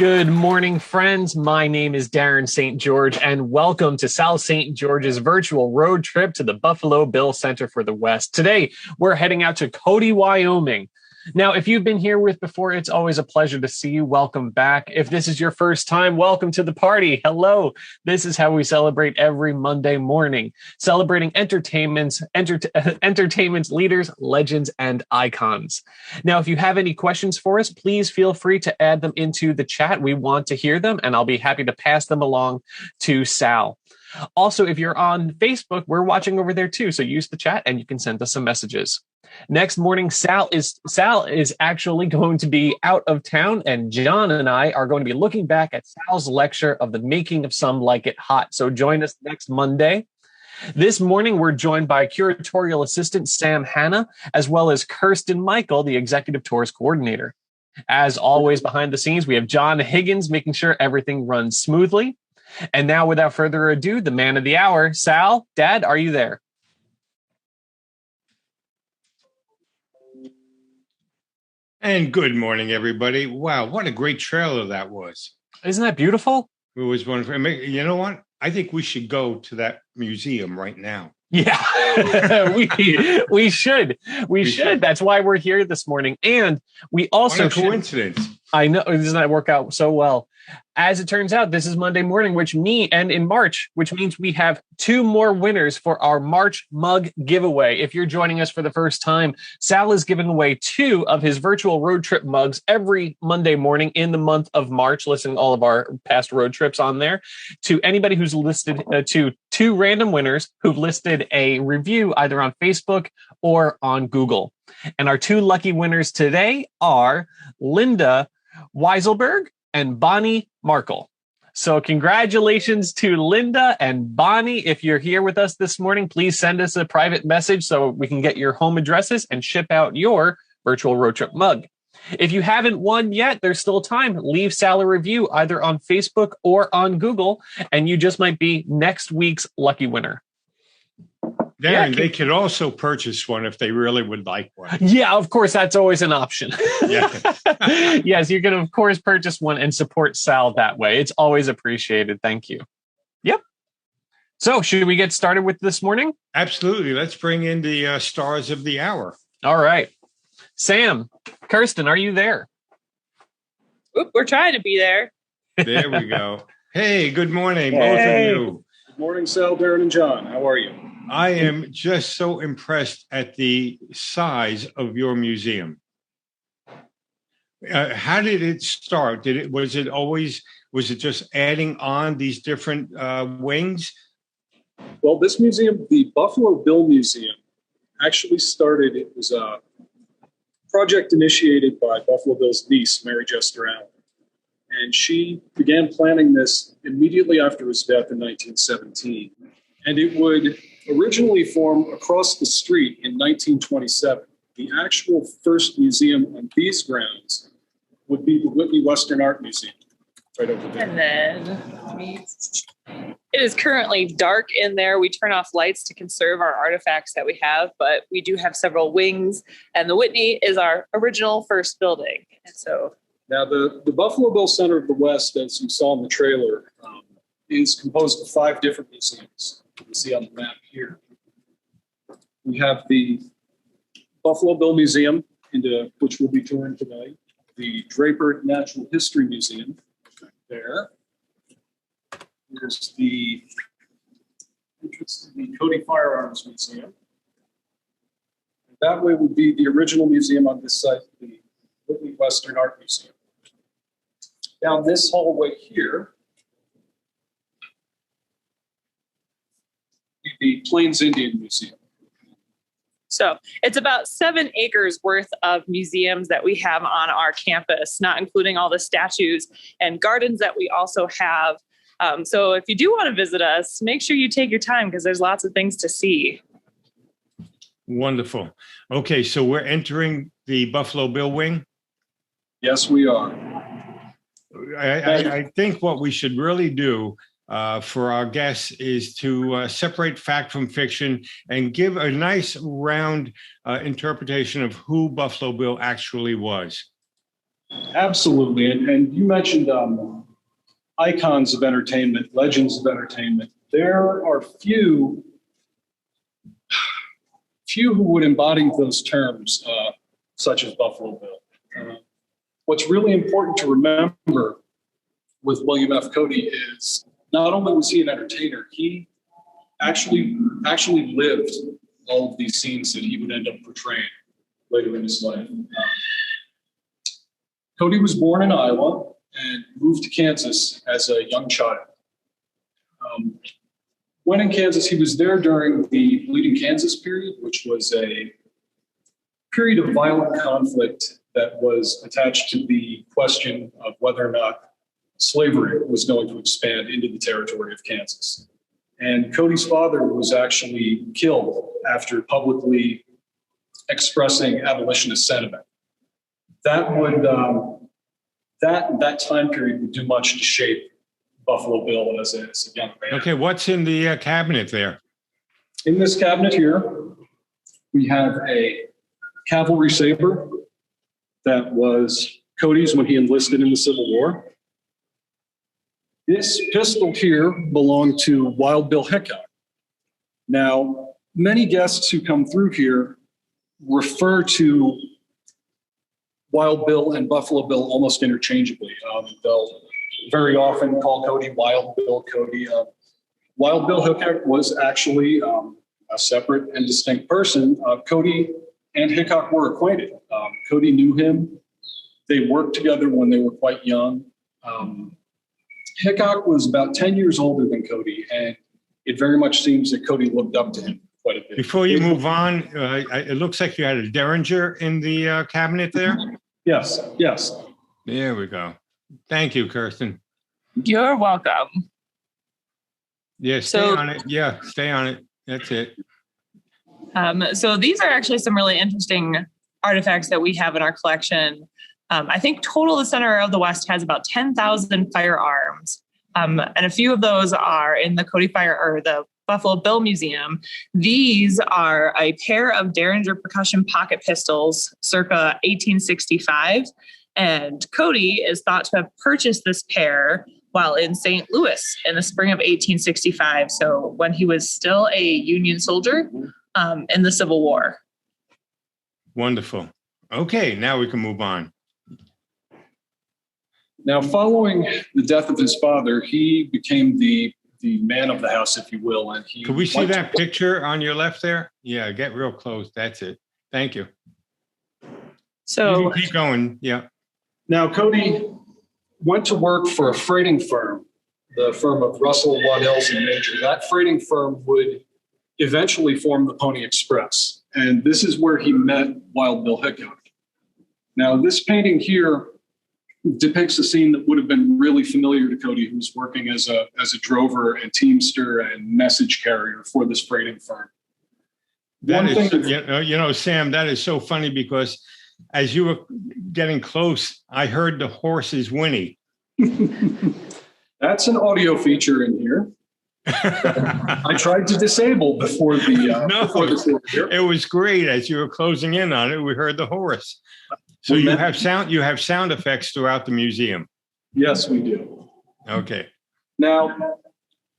Good morning, friends. My name is Darren St. George, and welcome to Sal St. George's virtual road trip to the Buffalo Bill Center for the West. Today, we're heading out to Cody, Wyoming. Now, if you've been here with before, it's always a pleasure to see you. Welcome back. If this is your first time, welcome to the party. Hello. This is how we celebrate every Monday morning, celebrating entertainment's leaders, legends, and icons. Now, if you have any questions for us, please feel free to add them into the chat. We want to hear them, and I'll be happy to pass them along to Sal. Also, if you're on Facebook, we're watching over there too. So use the chat and you can send us some messages. Next morning, Sal is actually going to be out of town, and John and I are going to be looking back at Sal's lecture of the making of Some Like It Hot. So join us next Monday. This morning, we're joined by curatorial assistant Sam Hanna, as well as Kirsten Michael, the executive tours coordinator. As always, behind the scenes, we have John Higgins making sure everything runs smoothly. And now, without further ado, the man of the hour, Sal, Dad, are you there? And good morning, everybody. Wow, what a great trailer that was. Isn't that beautiful? It was wonderful. You know what? I think we should go to that museum right now. Yeah, we should. We should. That's why we're here this morning. And we also what a coincidence. I know. Doesn't that work out so well? As it turns out, this is Monday morning, and in March, which means we have two more winners for our March mug giveaway. If you're joining us for the first time, Sal is giving away two of his virtual road trip mugs every Monday morning in the month of March, listing all of our past road trips on there to anybody who's listed to two random winners who've listed a review either on Facebook or on Google. And our two lucky winners today are Linda Weiselberg and Bonnie Markle. So congratulations to Linda and Bonnie. If you're here with us this morning, please send us a private message so we can get your home addresses and ship out your virtual road trip mug. If you haven't won yet, there's still time. Leave Sal a review either on Facebook or on Google, and you just might be next week's lucky winner. Darren, they could also purchase one if they really would like one. Yeah, of course, that's always an option. Yeah. Yes, you can, of course, purchase one and support Sal that way. It's always appreciated. Thank you. Yep. So should we get started with this morning? Absolutely. Let's bring in the stars of the hour. All right. Sam, Kirsten, are you there? Oop, we're trying to be there. There we go. Hey, good morning, both of you. Good morning, Sal, Darren, and John. How are you? I am just so impressed at the size of your museum. How did it start? Was it just adding on these different wings? Well, this museum, the Buffalo Bill Museum, actually started, it was a project initiated by Buffalo Bill's niece, Mary Jester Allen. And she began planning this immediately after his death in 1917. And it would originally form across the street in 1927. The actual first museum on these grounds would be the Whitney Western Art Museum, right over there. And then it is currently dark in there. We turn off lights to conserve our artifacts that we have, but we do have several wings, and the Whitney is our original first building. And so now the Buffalo Bill Center of the West, as you saw in the trailer, is composed of 5 different museums. You can see on the map here. We have the Buffalo Bill Museum, into which we'll be touring tonight. The Draper Natural History Museum, there. There's the entrance to the Cody Firearms Museum. And that way would be the original museum on this site, the Whitney Western Art Museum. Down this hallway here, the Plains Indian Museum. So it's about 7 acres worth of museums that we have on our campus, not including all the statues and gardens that we also have. So if you do want to visit us, make sure you take your time because there's lots of things to see. Wonderful. Okay, so we're entering the Buffalo Bill wing? Yes, we are. I think what we should really do for our guests is to separate fact from fiction and give a nice round interpretation of who Buffalo Bill actually was. Absolutely. And you mentioned icons of entertainment, legends of entertainment. There are few who would embody those terms, such as Buffalo Bill. What's really important to remember with William F. Cody is not only was he an entertainer, he actually lived all of these scenes that he would end up portraying later in his life. Cody was born in Iowa and moved to Kansas as a young child. When in Kansas, he was there during the Bleeding Kansas period, which was a period of violent conflict that was attached to the question of whether or not slavery was going to expand into the territory of Kansas. And Cody's father was actually killed after publicly expressing abolitionist sentiment. That would that time period would do much to shape Buffalo Bill as a young man. Okay, what's in the cabinet there? In this cabinet here, we have a cavalry saber that was Cody's when he enlisted in the Civil War. This pistol here belonged to Wild Bill Hickok. Now, many guests who come through here refer to Wild Bill and Buffalo Bill almost interchangeably. They'll very often call Cody Wild Bill Cody. Wild Bill Hickok was actually a separate and distinct person. Cody and Hickok were acquainted. Cody knew him. They worked together when they were quite young. Hickok was about 10 years older than Cody, and it very much seems that Cody looked up to him quite a bit. Before you move on, it looks like you had a Derringer in the cabinet there. Yes, yes. There we go. Thank you, Kirsten. You're welcome. Yeah, stay on it. Yeah, stay on it. That's it. So these are actually some really interesting artifacts that we have in our collection. I think total the Center of the West has about 10,000 firearms. And a few of those are in the the Buffalo Bill Museum. These are a pair of Derringer percussion pocket pistols circa 1865. And Cody is thought to have purchased this pair while in St. Louis in the spring of 1865. So when he was still a Union soldier in the Civil War. Wonderful. Okay, now we can move on. Now, following the death of his father, he became the man of the house, if you will. And he Could we see that picture on your left there? Yeah, get real close. That's it. Thank you. So you can keep going. Yeah. Now, Cody went to work for a freighting firm, the firm of Russell, Waddells, and Major. That freighting firm would eventually form the Pony Express. And this is where he met Wild Bill Hickok. Now, this painting here depicts a scene that would have been really familiar to Cody, who was working as a drover and teamster and message carrier for this freighting firm. Sam, that is so funny because as you were getting close, I heard the horse's whinny. That's an audio feature in here. I tried to disable before the it was great. As you were closing in on it, we heard the horse. So you have sound effects throughout the museum. Yes, we do. Okay. Now,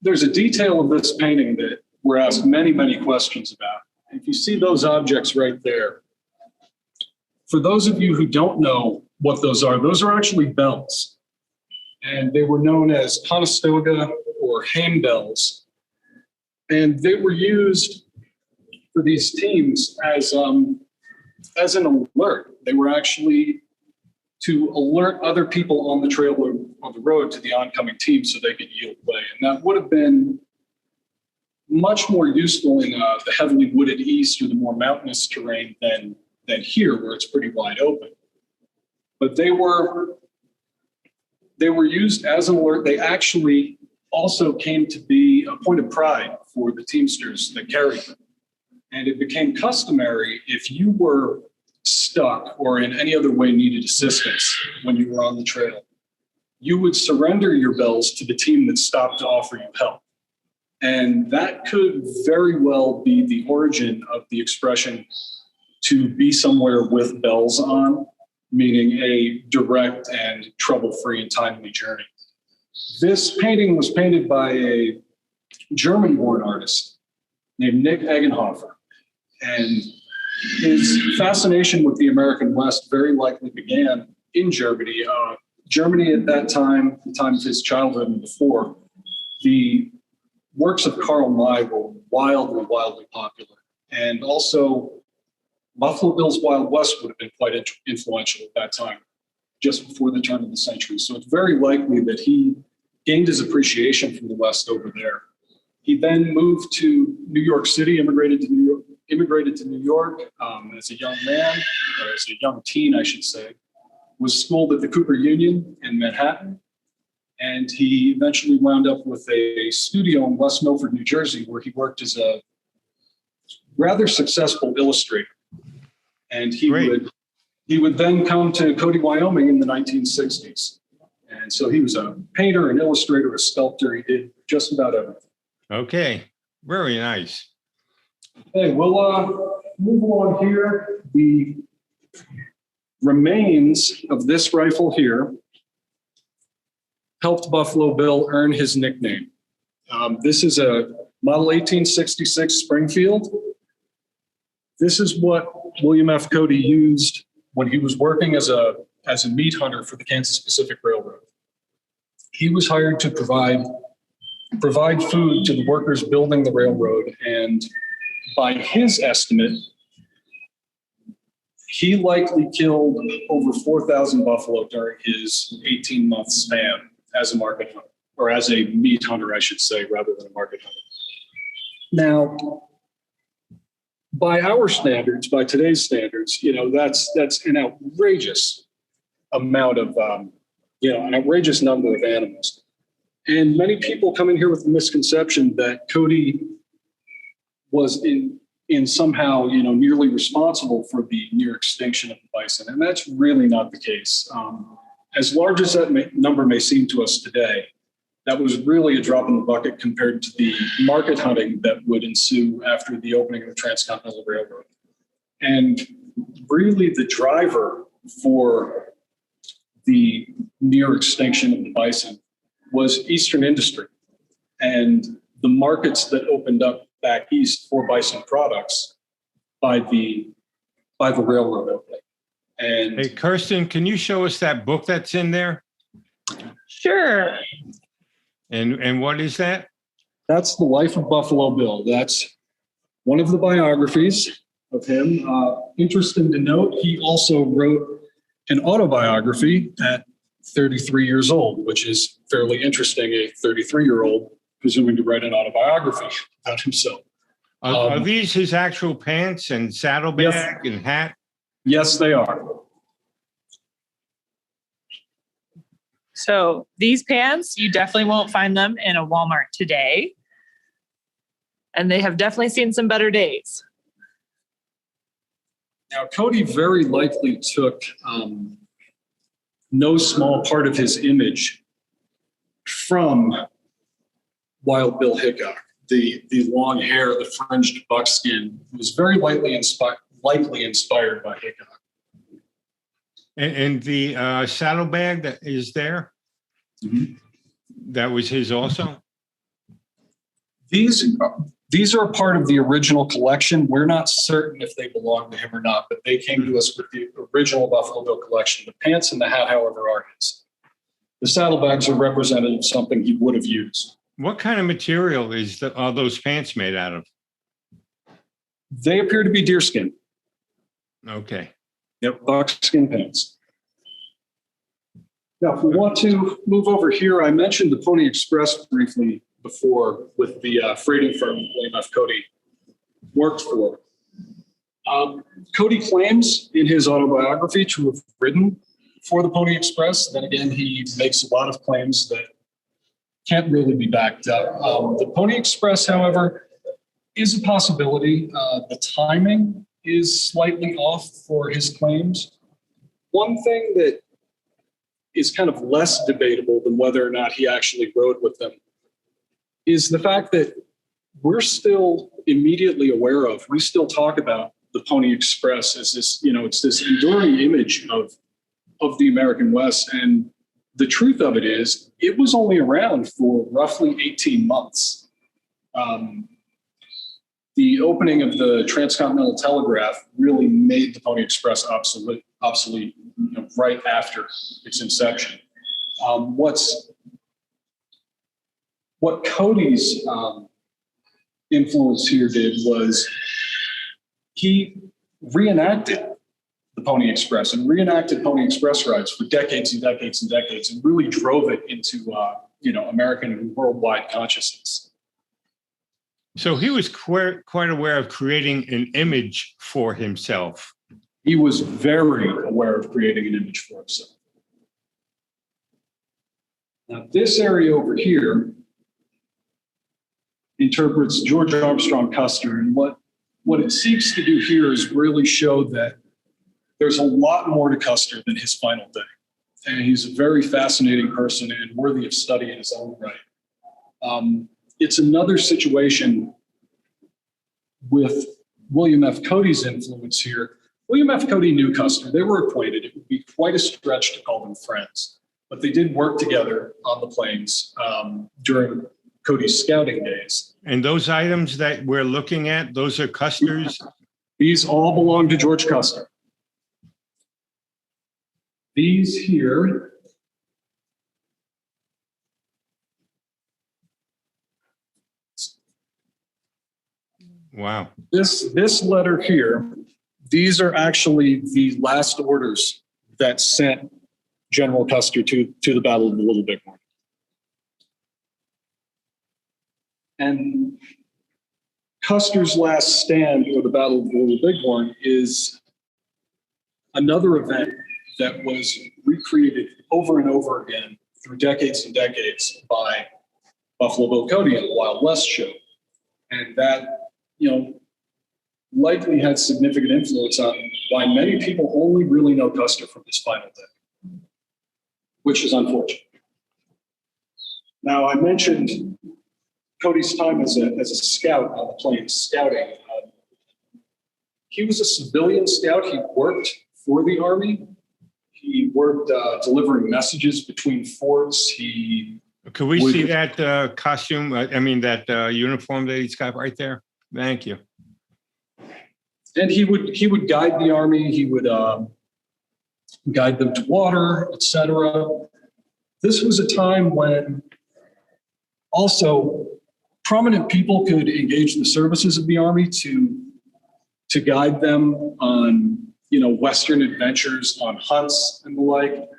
there's a detail of this painting that we're asked many, many questions about. If you see those objects right there, for those of you who don't know what those are actually bells. And they were known as Conestoga or Handbells. And they were used for these teams as an alert. They were actually to alert other people on the trail or on the road to the oncoming team so they could yield way. And that would have been much more useful in the heavily wooded east or the more mountainous terrain than here, where it's pretty wide open. But they were used as an alert. They actually also came to be a point of pride for the teamsters that carried them. And it became customary if you were stuck or in any other way needed assistance when you were on the trail, you would surrender your bells to the team that stopped to offer you help. And that could very well be the origin of the expression to be somewhere with bells on. meaning a direct and trouble-free and timely journey. This painting was painted by a German-born artist named Nick Eggenhofer, and his fascination with the American West very likely began in Germany. Germany at that time, the time of his childhood and before, the works of Karl May were wildly, wildly popular. And also, Buffalo Bill's Wild West would have been quite influential at that time, just before the turn of the century. So it's very likely that he gained his appreciation from the West over there. He then moved to New York City, immigrated to New York as a young man, or as a young teen, I should say, was schooled at the Cooper Union in Manhattan. And he eventually wound up with a studio in West Milford, New Jersey, where he worked as a rather successful illustrator. And he would then come to Cody, Wyoming in the 1960s. And so he was a painter, an illustrator, a sculptor. He did just about everything. Okay, very nice. Okay, we'll move along here. The remains of this rifle here helped Buffalo Bill earn his nickname. This is a model 1866 Springfield. This is what William F. Cody used when he was working as a meat hunter for the Kansas Pacific Railroad. He was hired to provide food to the workers building the railroad, and by his estimate, he likely killed over 4,000 buffalo during his 18-month span as a market hunter, or as a meat hunter, I should say, rather than a market hunter. Now, by our standards, by today's standards, that's an outrageous amount of, an outrageous number of animals. And many people come in here with the misconception that Cody was in somehow, nearly responsible for the near extinction of the bison. And that's really not the case. As large as that number may seem to us today, that was really a drop in the bucket compared to the market hunting that would ensue after the opening of the Transcontinental Railroad. And really the driver for the near extinction of the bison was Eastern industry and the markets that opened up back east for bison products by the railroad opening. And hey, Kirsten, can you show us that book that's in there? Sure. And what is that? That's The Life of Buffalo Bill. That's one of the biographies of him. Interesting to note, he also wrote an autobiography at 33 years old, which is fairly interesting, a 33-year-old presuming to write an autobiography about himself. Are these his actual pants and saddlebag and hat? Yes, they are. So these pants, you definitely won't find them in a Walmart today. And they have definitely seen some better days. Now, Cody very likely took no small part of his image from Wild Bill Hickok. The long hair, the fringed buckskin was very likely inspired by Hickok. And the saddlebag that is there, that was his also? These are part of the original collection. We're not certain if they belong to him or not, but they came to us with the original Buffalo Bill collection. The pants and the hat, however, are his. The saddlebags are representative of something he would have used. What kind of material are those pants made out of? They appear to be deerskin. Okay. Yep, buckskin pants. Now, if we want to move over here, I mentioned the Pony Express briefly before with the freighting firm William F. Cody worked for. Cody claims in his autobiography to have ridden for the Pony Express. Then again, he makes a lot of claims that can't really be backed up. The Pony Express, however, is a possibility. The timing is slightly off for his claims. One thing that is kind of less debatable than whether or not he actually rode with them is the fact that we're still immediately aware of, we still talk about the Pony Express as this, it's this enduring image of of the American West. And the truth of it is, it was only around for roughly 18 months. The opening of the transcontinental telegraph really made the Pony Express obsolete right after its inception. What Cody's influence here did was he reenacted the Pony Express and reenacted Pony Express rides for decades and decades and decades, and really drove it into American and worldwide consciousness. So he was quite aware of creating an image for himself. He was very aware of creating an image for himself. Now, this area over here interprets George Armstrong Custer, and what it seeks to do here is really show that there's a lot more to Custer than his final day. And he's a very fascinating person and worthy of study in his own right. It's another situation with William F. Cody's influence here. William F. Cody knew Custer. They were acquainted. It would be quite a stretch to call them friends, but they did work together on the plains during Cody's scouting days. And those items that we're looking at, those are Custer's? These all belong to George Custer. These here Wow. This letter here, these are actually the last orders that sent General Custer to the Battle of the Little Bighorn. And Custer's last stand, or the Battle of the Little Bighorn, is another event that was recreated over and over again through decades and decades by Buffalo Bill Cody on the Wild West show. And that, likely had significant influence on why many people only really know Custer from his final day, which is unfortunate. Now, I mentioned Cody's time as a scout on the plains, scouting. He was a civilian scout. He worked for the Army. He worked delivering messages between forts. Could we see that costume? That uniform that he's got right there? Thank you. And he would guide the Army. He would guide them to water, etc. This was a time when also prominent people could engage the services of the Army to guide them on Western adventures, on hunts and the like.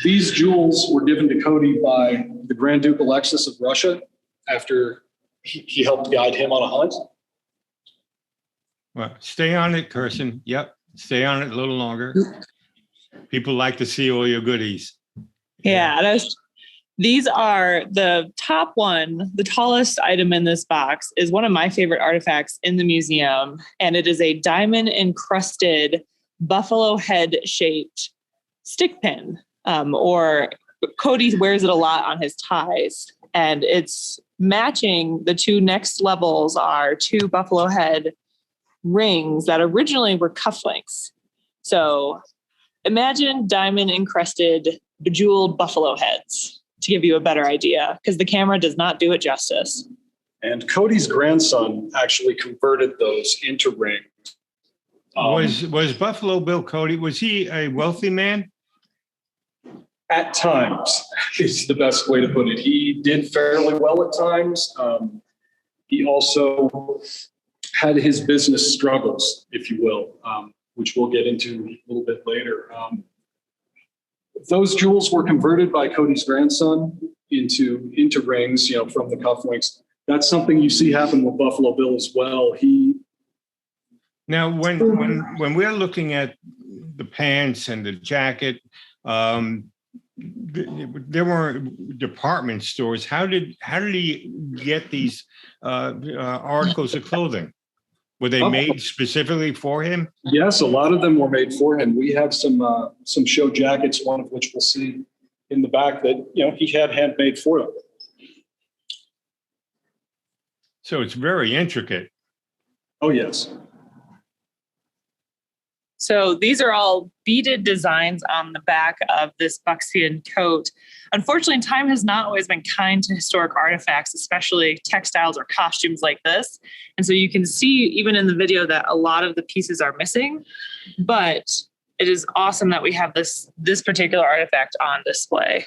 These jewels were given to Cody by the Grand Duke Alexis of Russia after he helped guide him on a hunt. Well, stay on it, Kirsten. Yep, stay on it a little longer. People like to see all your goodies. Yeah, these are the top one. The tallest item in this box is one of my favorite artifacts in the museum, and it is a diamond encrusted buffalo head shaped stick pin, or Cody wears it a lot on his ties, and it's matching. The two next levels are two buffalo head rings that originally were cufflinks. So imagine diamond encrusted bejeweled buffalo heads to give you a better idea, because the camera does not do it justice. And Cody's grandson actually converted those into rings. Was Buffalo Bill Cody, was he a wealthy man? At times, is the best way to put it. He did fairly well at times. He also had his business struggles, if you will, which we'll get into a little bit later. Those jewels were converted by Cody's grandson into rings, from the cufflinks. That's something you see happen with Buffalo Bill as well. Now, when we're looking at the pants and the jacket, there were department stores. How did he get these articles of clothing? Were they made specifically for him? Yes, a lot of them were made for him. We have some show jackets, one of which we'll see in the back, that he had handmade for him. So it's very intricate. Oh yes. So these are all beaded designs on the back of this buckskin coat. Unfortunately, time has not always been kind to historic artifacts, especially textiles or costumes like this. And so you can see even in the video that a lot of the pieces are missing, but it is awesome that we have this particular artifact on display.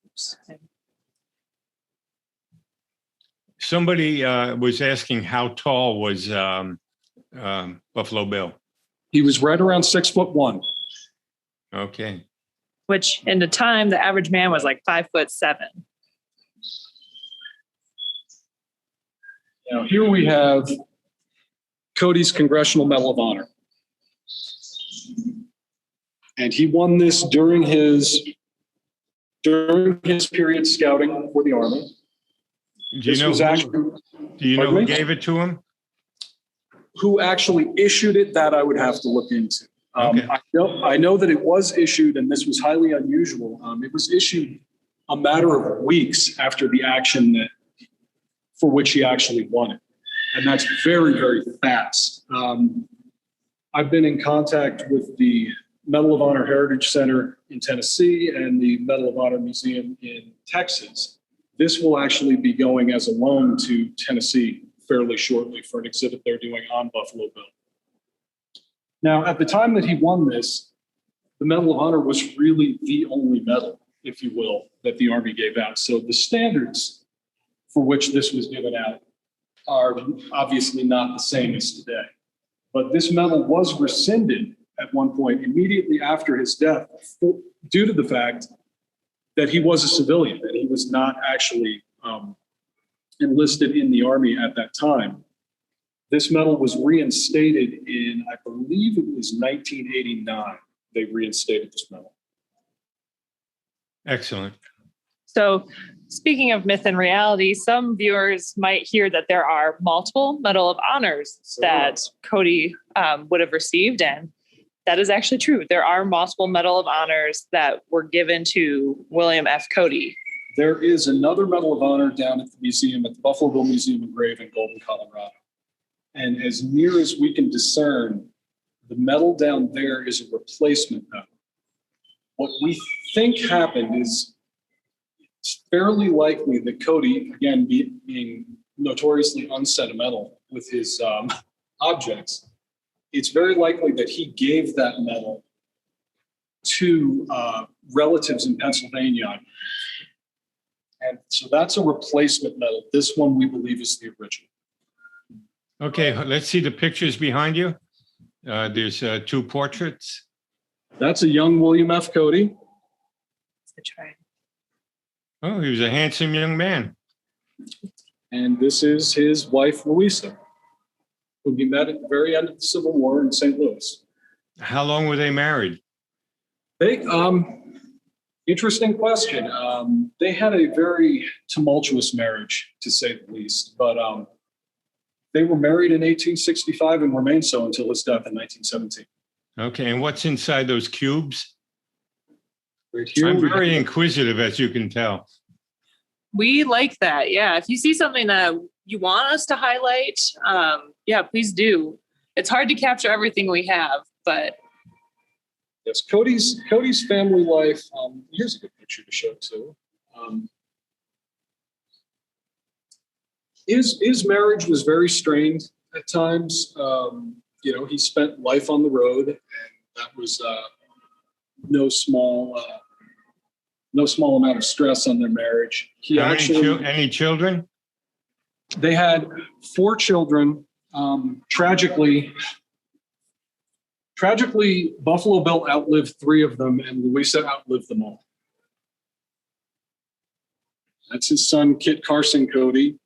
Oops. Somebody was asking how tall was Buffalo Bill? He was right around 6'1". Okay. Which in the time, the average man was like 5'7". Now here we have Cody's Congressional Medal of Honor. And he won this during his period scouting for the Army. Do you know who gave it to him? Who actually issued it? That I would have to look into. Okay. I know that it was issued, and this was highly unusual. It was issued a matter of weeks after the action for which he actually won it, and that's very, very fast. I've been in contact with the Medal of Honor Heritage Center in Tennessee and the Medal of Honor Museum in Texas. This will actually be going as a loan to Tennessee fairly shortly for an exhibit they're doing on Buffalo Bill. Now, at the time that he won this, the Medal of Honor was really the only medal, if you will, that the Army gave out. So the standards for which this was given out are obviously not the same as today. But this medal was rescinded at one point immediately after his death due to the fact that he was a civilian and he was not actually enlisted in the Army at that time. This medal was reinstated in, I believe it was 1989. They reinstated this medal. Excellent. So speaking of myth and reality, some viewers might hear that there are multiple Medal of Honors that Cody would have received, and that is actually true. There are multiple Medal of Honors that were given to William F. Cody. There is another Medal of Honor down at the museum, at the Buffalo Bill Museum and Grave in Golden, Colorado. And as near as we can discern, the medal down there is a replacement medal. What we think happened is it's fairly likely that Cody, again, being notoriously unsentimental with his objects, it's very likely that he gave that medal to relatives in Pennsylvania. And so that's a replacement medal. This one we believe is the original. Okay, let's see the pictures behind you. There's two portraits. That's a young William F. Cody. Oh, he was a handsome young man. And this is his wife, Louisa, who he met at the very end of the Civil War in St. Louis. How long were they married? They, interesting question. They had a very tumultuous marriage, to say the least, but they were married in 1865 and remained so until his death in 1917. Okay, and what's inside those cubes? Right here, I'm very inquisitive, as you can tell. We like that. Yeah. If you see something that you want us to highlight, yeah, please do. It's hard to capture everything we have, but. Yes, Cody's family life. Here's a good picture to show too. His marriage was very strained at times. He spent life on the road, and that was no small amount of stress on their marriage. Any children? They had 4 children. Tragically, Buffalo Bill outlived 3 of them, and Louisa outlived them all. That's his son, Kit Carson Cody.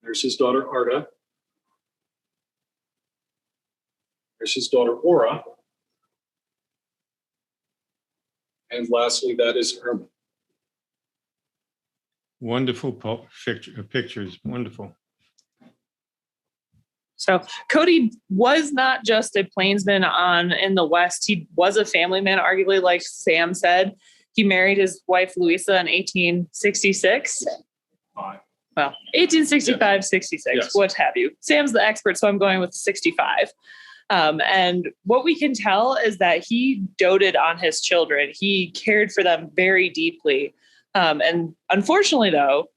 There's his daughter, Arda. There's his daughter, Aura. And lastly, that is Irma. Wonderful pictures. Wonderful. So Cody was not just a plainsman in the West. He was a family man, arguably, like Sam said. He married his wife, Louisa, in 1866. well, 1865, 66, Yes. what have you. Sam's the expert, so I'm going with 65. And what we can tell is that he doted on his children. He cared for them very deeply. And unfortunately, though,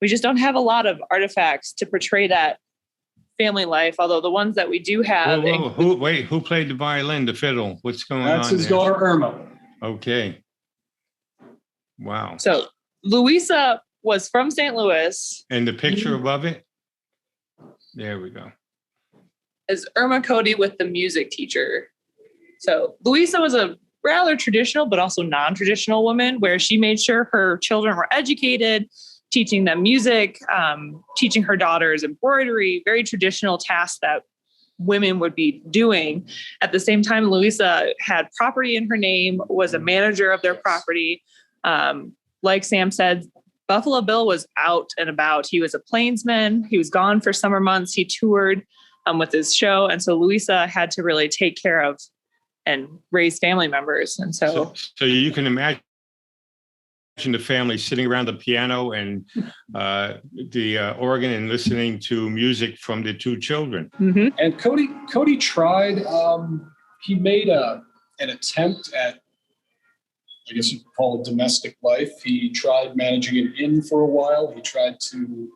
we just don't have a lot of artifacts to portray that family life, although the ones that we do have. Who played the violin, the fiddle? What's going on? That's his there? daughter, Irma. Okay. Wow. So Louisa was from St. Louis. And the picture above it? There we go. Is Irma Cody with the music teacher. So Louisa was a rather traditional, but also non-traditional woman where she made sure her children were educated, teaching them music, teaching her daughters embroidery, very traditional tasks that women would be doing. At the same time, Louisa had property in her name, was a manager of their property. Like Sam said, Buffalo Bill was out and about. He was a plainsman. He was gone for summer months. He toured with his show. And so Louisa had to really take care of and raise family members. And so you can imagine the family sitting around the piano and the organ and listening to music from the two children. Mm-hmm. And Cody tried, he made an attempt at, I guess you could call it domestic life. He tried managing an inn for a while. He tried to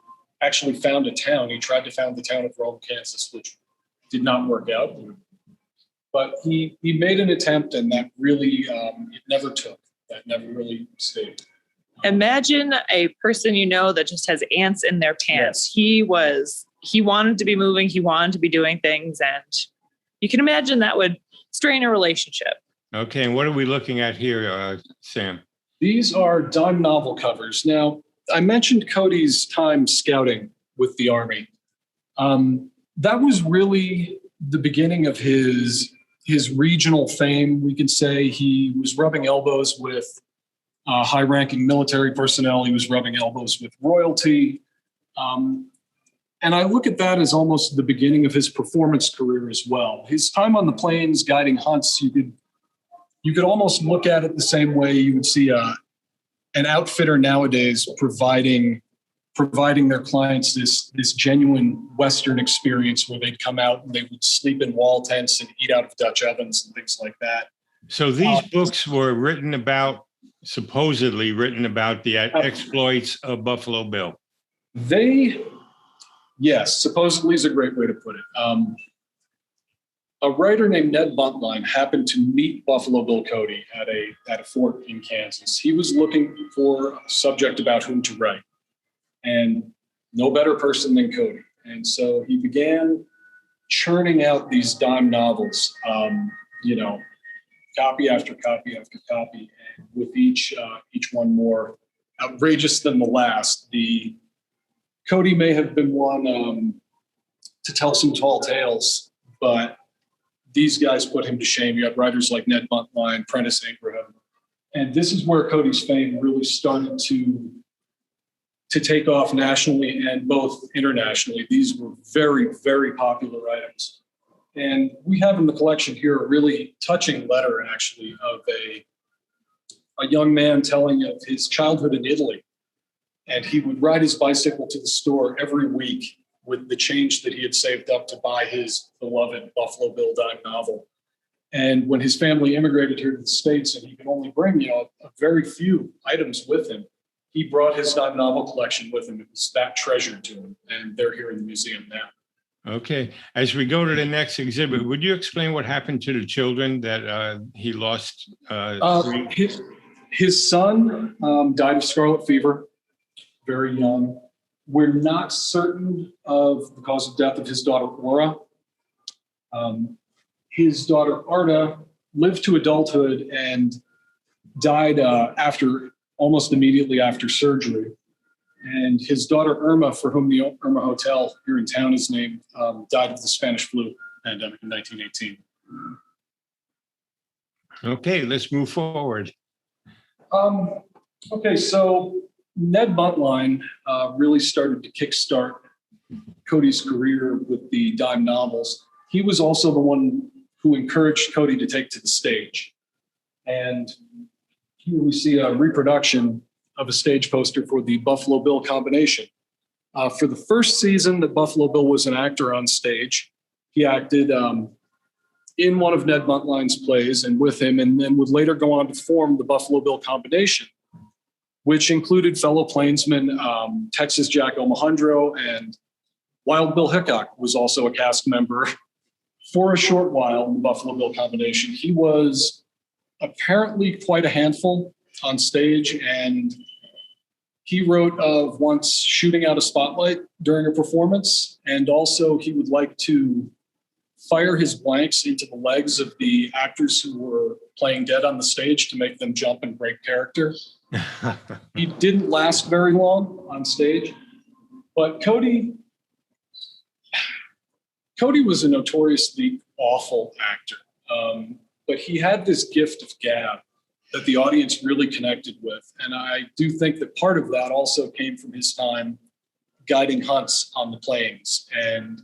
actually found a town. He tried to found the town of Rome, Kansas, which did not work out. But he made an attempt, and that really, it never took. That never really stayed. Imagine a person that just has ants in their pants. Yes. He wanted to be moving. He wanted to be doing things. And you can imagine that would strain a relationship. Okay. And what are we looking at here, Sam? These are dime novel covers. Now, I mentioned Cody's time scouting with the Army. That was really the beginning of his regional fame. We can say he was rubbing elbows with high-ranking military personnel. He was rubbing elbows with royalty. And I look at that as almost the beginning of his performance career as well. His time on the plains guiding hunts, you could almost look at it the same way you would see an outfitter nowadays providing their clients this genuine Western experience where they'd come out and they would sleep in wall tents and eat out of Dutch ovens and things like that. So these books were supposedly written about the exploits of Buffalo Bill. Yes, supposedly is a great way to put it. A writer named Ned Buntline happened to meet Buffalo Bill Cody at a fort in Kansas. He was looking for a subject about whom to write, and no better person than Cody. And so he began churning out these dime novels, copy after copy after copy, and with each one more outrageous than the last. Cody may have been one to tell some tall tales, but these guys put him to shame. You had writers like Ned Buntline, Prentice Abraham, and this is where Cody's fame really started to take off nationally and both internationally. These were very, very popular items. And we have in the collection here a really touching letter, actually, of a young man telling of his childhood in Italy. And he would ride his bicycle to the store every week with the change that he had saved up to buy his beloved Buffalo Bill dime novel. And when his family immigrated here to the States and he could only bring, a very few items with him, he brought his dime novel collection with him. It was that treasured to him, and they're here in the museum now. Okay. As we go to the next exhibit, would you explain what happened to the children that he lost? His son died of scarlet fever, very young. We're not certain of the cause of death of his daughter, Aura. His daughter, Arda, lived to adulthood and died almost immediately after surgery. And his daughter, Irma, for whom the Irma Hotel here in town is named, died of the Spanish flu pandemic in 1918. Okay, let's move forward. Okay, so Ned Buntline really started to kickstart Cody's career with the dime novels. He was also the one who encouraged Cody to take to the stage. And here we see a reproduction of a stage poster for the Buffalo Bill combination. For the first season that Buffalo Bill was an actor on stage, he acted in one of Ned Buntline's plays and with him, and then would later go on to form the Buffalo Bill combination, which included fellow plainsman Texas Jack Omohundro, and Wild Bill Hickok was also a cast member for a short while in the Buffalo Bill combination. He was apparently quite a handful on stage, and he wrote of once shooting out a spotlight during a performance, and also he would like to fire his blanks into the legs of the actors who were playing dead on the stage to make them jump and break character. He didn't last very long on stage, but Cody was a notoriously awful actor, but he had this gift of gab that the audience really connected with. And I do think that part of that also came from his time guiding hunts on the plains, and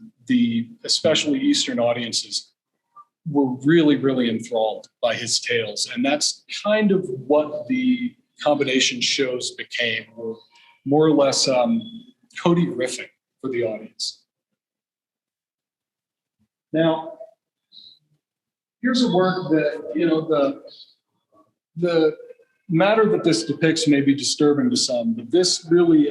especially Eastern audiences were really, really enthralled by his tales. And that's kind of what the combination shows became, were more or less Cody riffing for the audience. Now, here's a work that, the matter that this depicts may be disturbing to some, but this really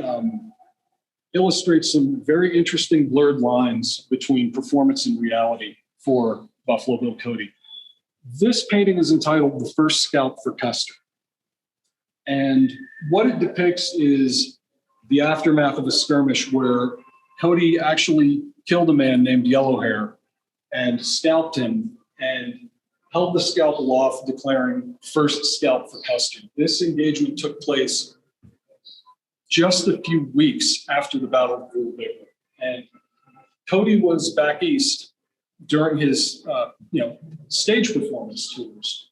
illustrates some very interesting blurred lines between performance and reality for Buffalo Bill Cody. This painting is entitled "The First Scalp for Custer." And what it depicts is the aftermath of a skirmish where Cody actually killed a man named Yellowhair and scalped him and held the scalp aloft, declaring "First Scalp for Custer." This engagement took place just a few weeks after the Battle of Whitley. And Cody was back east during his stage performance tours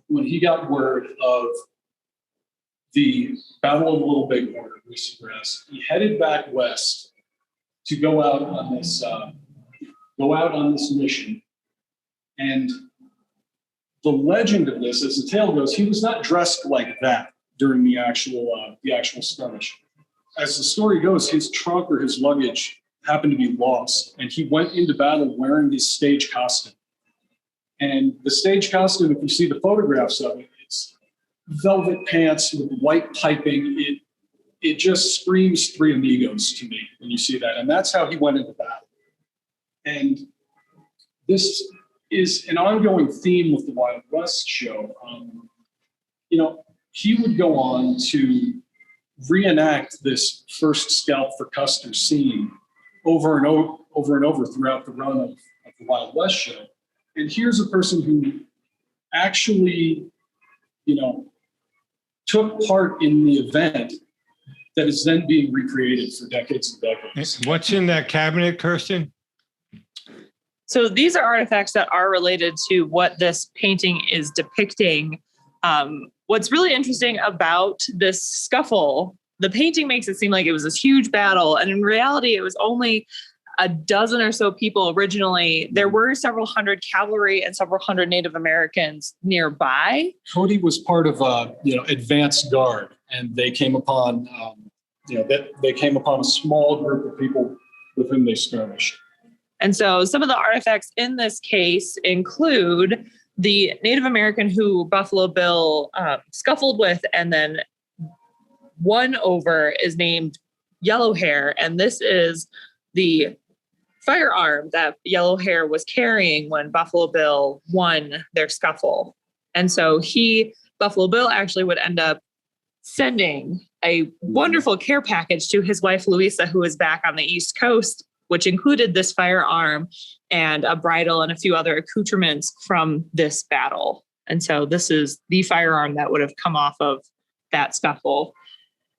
when he got word of the Battle of Little Bighorn at Greasy Grass. He headed back west to go out on this mission. And the legend of this, as the tale goes, he was not dressed like that during the actual skirmish. As the story goes, his trunk or his luggage happened to be lost, and he went into battle wearing his stage costume. And the stage costume, if you see the photographs of it, it's velvet pants with white piping. It just screams Three Amigos to me when you see that. And that's how he went into battle. And this is an ongoing theme with the Wild West show. He would go on to reenact this first scalp for Custer scene over and over throughout the run of the Wild West show. And here's a person who actually, took part in the event that is then being recreated for decades and decades. What's in that cabinet, Kirsten? So these are artifacts that are related to what this painting is depicting. What's really interesting about this scuffle, the painting makes it seem like it was this huge battle. And in reality, it was only a dozen or so people originally. There were several hundred cavalry and several hundred Native Americans nearby. Cody was part of advanced guard, and they came upon a small group of people with whom they skirmished. And so some of the artifacts in this case include the Native American who Buffalo Bill scuffled with and then won over is named Yellowhair. And this is the firearm that Yellowhair was carrying when Buffalo Bill won their scuffle. And so Buffalo Bill actually would end up sending a wonderful care package to his wife, Louisa, who was back on the East Coast, which included this firearm and a bridle and a few other accoutrements from this battle. And so this is the firearm that would have come off of that scuffle.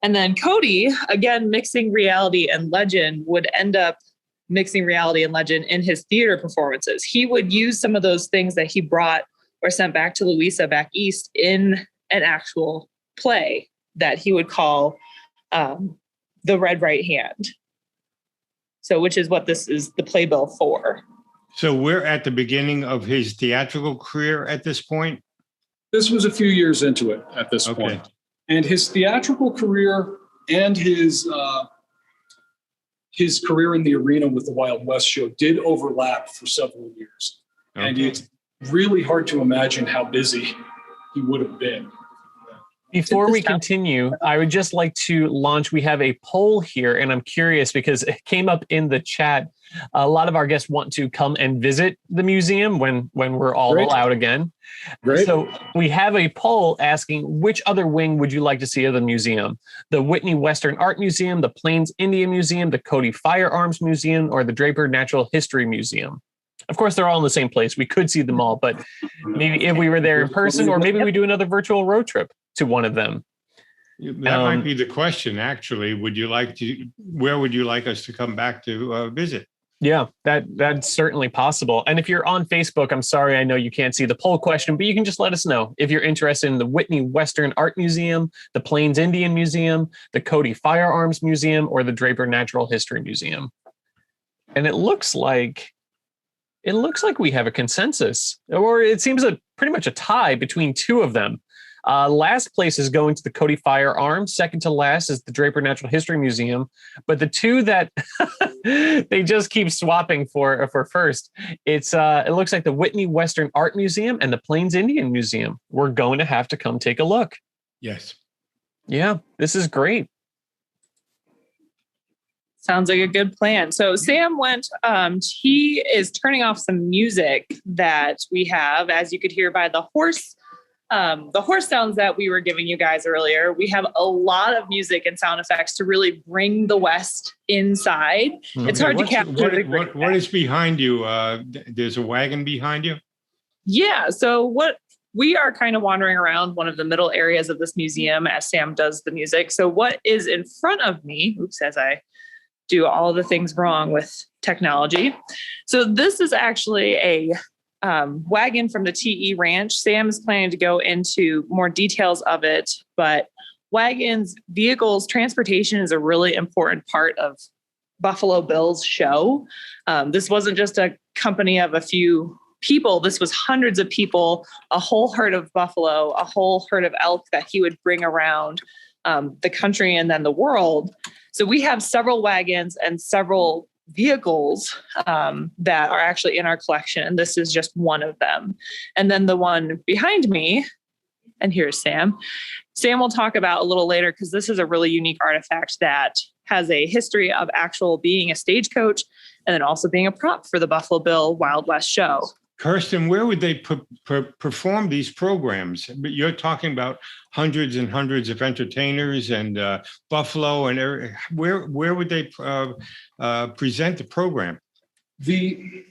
And then Cody, again, mixing reality and legend, would end up mixing reality and legend in his theater performances. He would use some of those things that he brought or sent back to Louisa back east in an actual play that he would call The Red Right Hand. So which is what this is the playbill for. So we're at the beginning of his theatrical career at this point? This was a few years into it at this point. And his theatrical career and his his career in the arena with the Wild West show did overlap for several years. Okay. And it's really hard to imagine how busy he would have been. Before we continue, I would just like to launch. We have a poll here, and I'm curious because it came up in the chat. A lot of our guests want to come and visit the museum when we're all allowed again. Great. So we have a poll asking, which other wing would you like to see of the museum? The Whitney Western Art Museum, the Plains Indian Museum, the Cody Firearms Museum, or the Draper Natural History Museum? Of course, they're all in the same place. We could see them all, but maybe if we were there in person, or maybe we do another virtual road trip to one of them. That might be the question, actually. Where would you like us to come back to visit? Yeah, that's certainly possible. And if you're on Facebook, I'm sorry, I know you can't see the poll question, but you can just let us know if you're interested in the Whitney Western Art Museum, the Plains Indian Museum, the Cody Firearms Museum, or the Draper Natural History Museum. And it looks like we have a consensus, or it seems pretty much a tie between two of them. Last place is going to the Cody Firearms. Second to last is the Draper Natural History Museum. But the two that they just keep swapping for first, it looks like the Whitney Western Art Museum and the Plains Indian Museum. We're going to have to come take a look. Yes. Yeah, this is great. Sounds like a good plan. So Sam went, he is turning off some music that we have, as you could hear by the horse sounds that we were giving you guys earlier. We have a lot of music and sound effects to really bring the West inside. Okay. It's hard to capture. What is behind you? There's a wagon behind you? Yeah. So we are kind of wandering around one of the middle areas of this museum as Sam does the music. So what is in front of me, as I do all the things wrong with technology. So this is actually a wagon from the TE Ranch. Sam is planning to go into more details of it, but wagons, vehicles, transportation is a really important part of Buffalo Bill's show. This wasn't just a company of a few people. This was hundreds of people, a whole herd of buffalo, a whole herd of elk that he would bring around the country and then the world. So we have several wagons and several vehicles that are actually in our collection. This is just one of them. And then the one behind me, and here's Sam. Sam will talk about a little later because this is a really unique artifact that has a history of actual being a stagecoach and then also being a prop for the Buffalo Bill Wild West show. Kirsten, where would they perform these programs? But you're talking about hundreds and hundreds of entertainers and Buffalo, and where would they present the program? The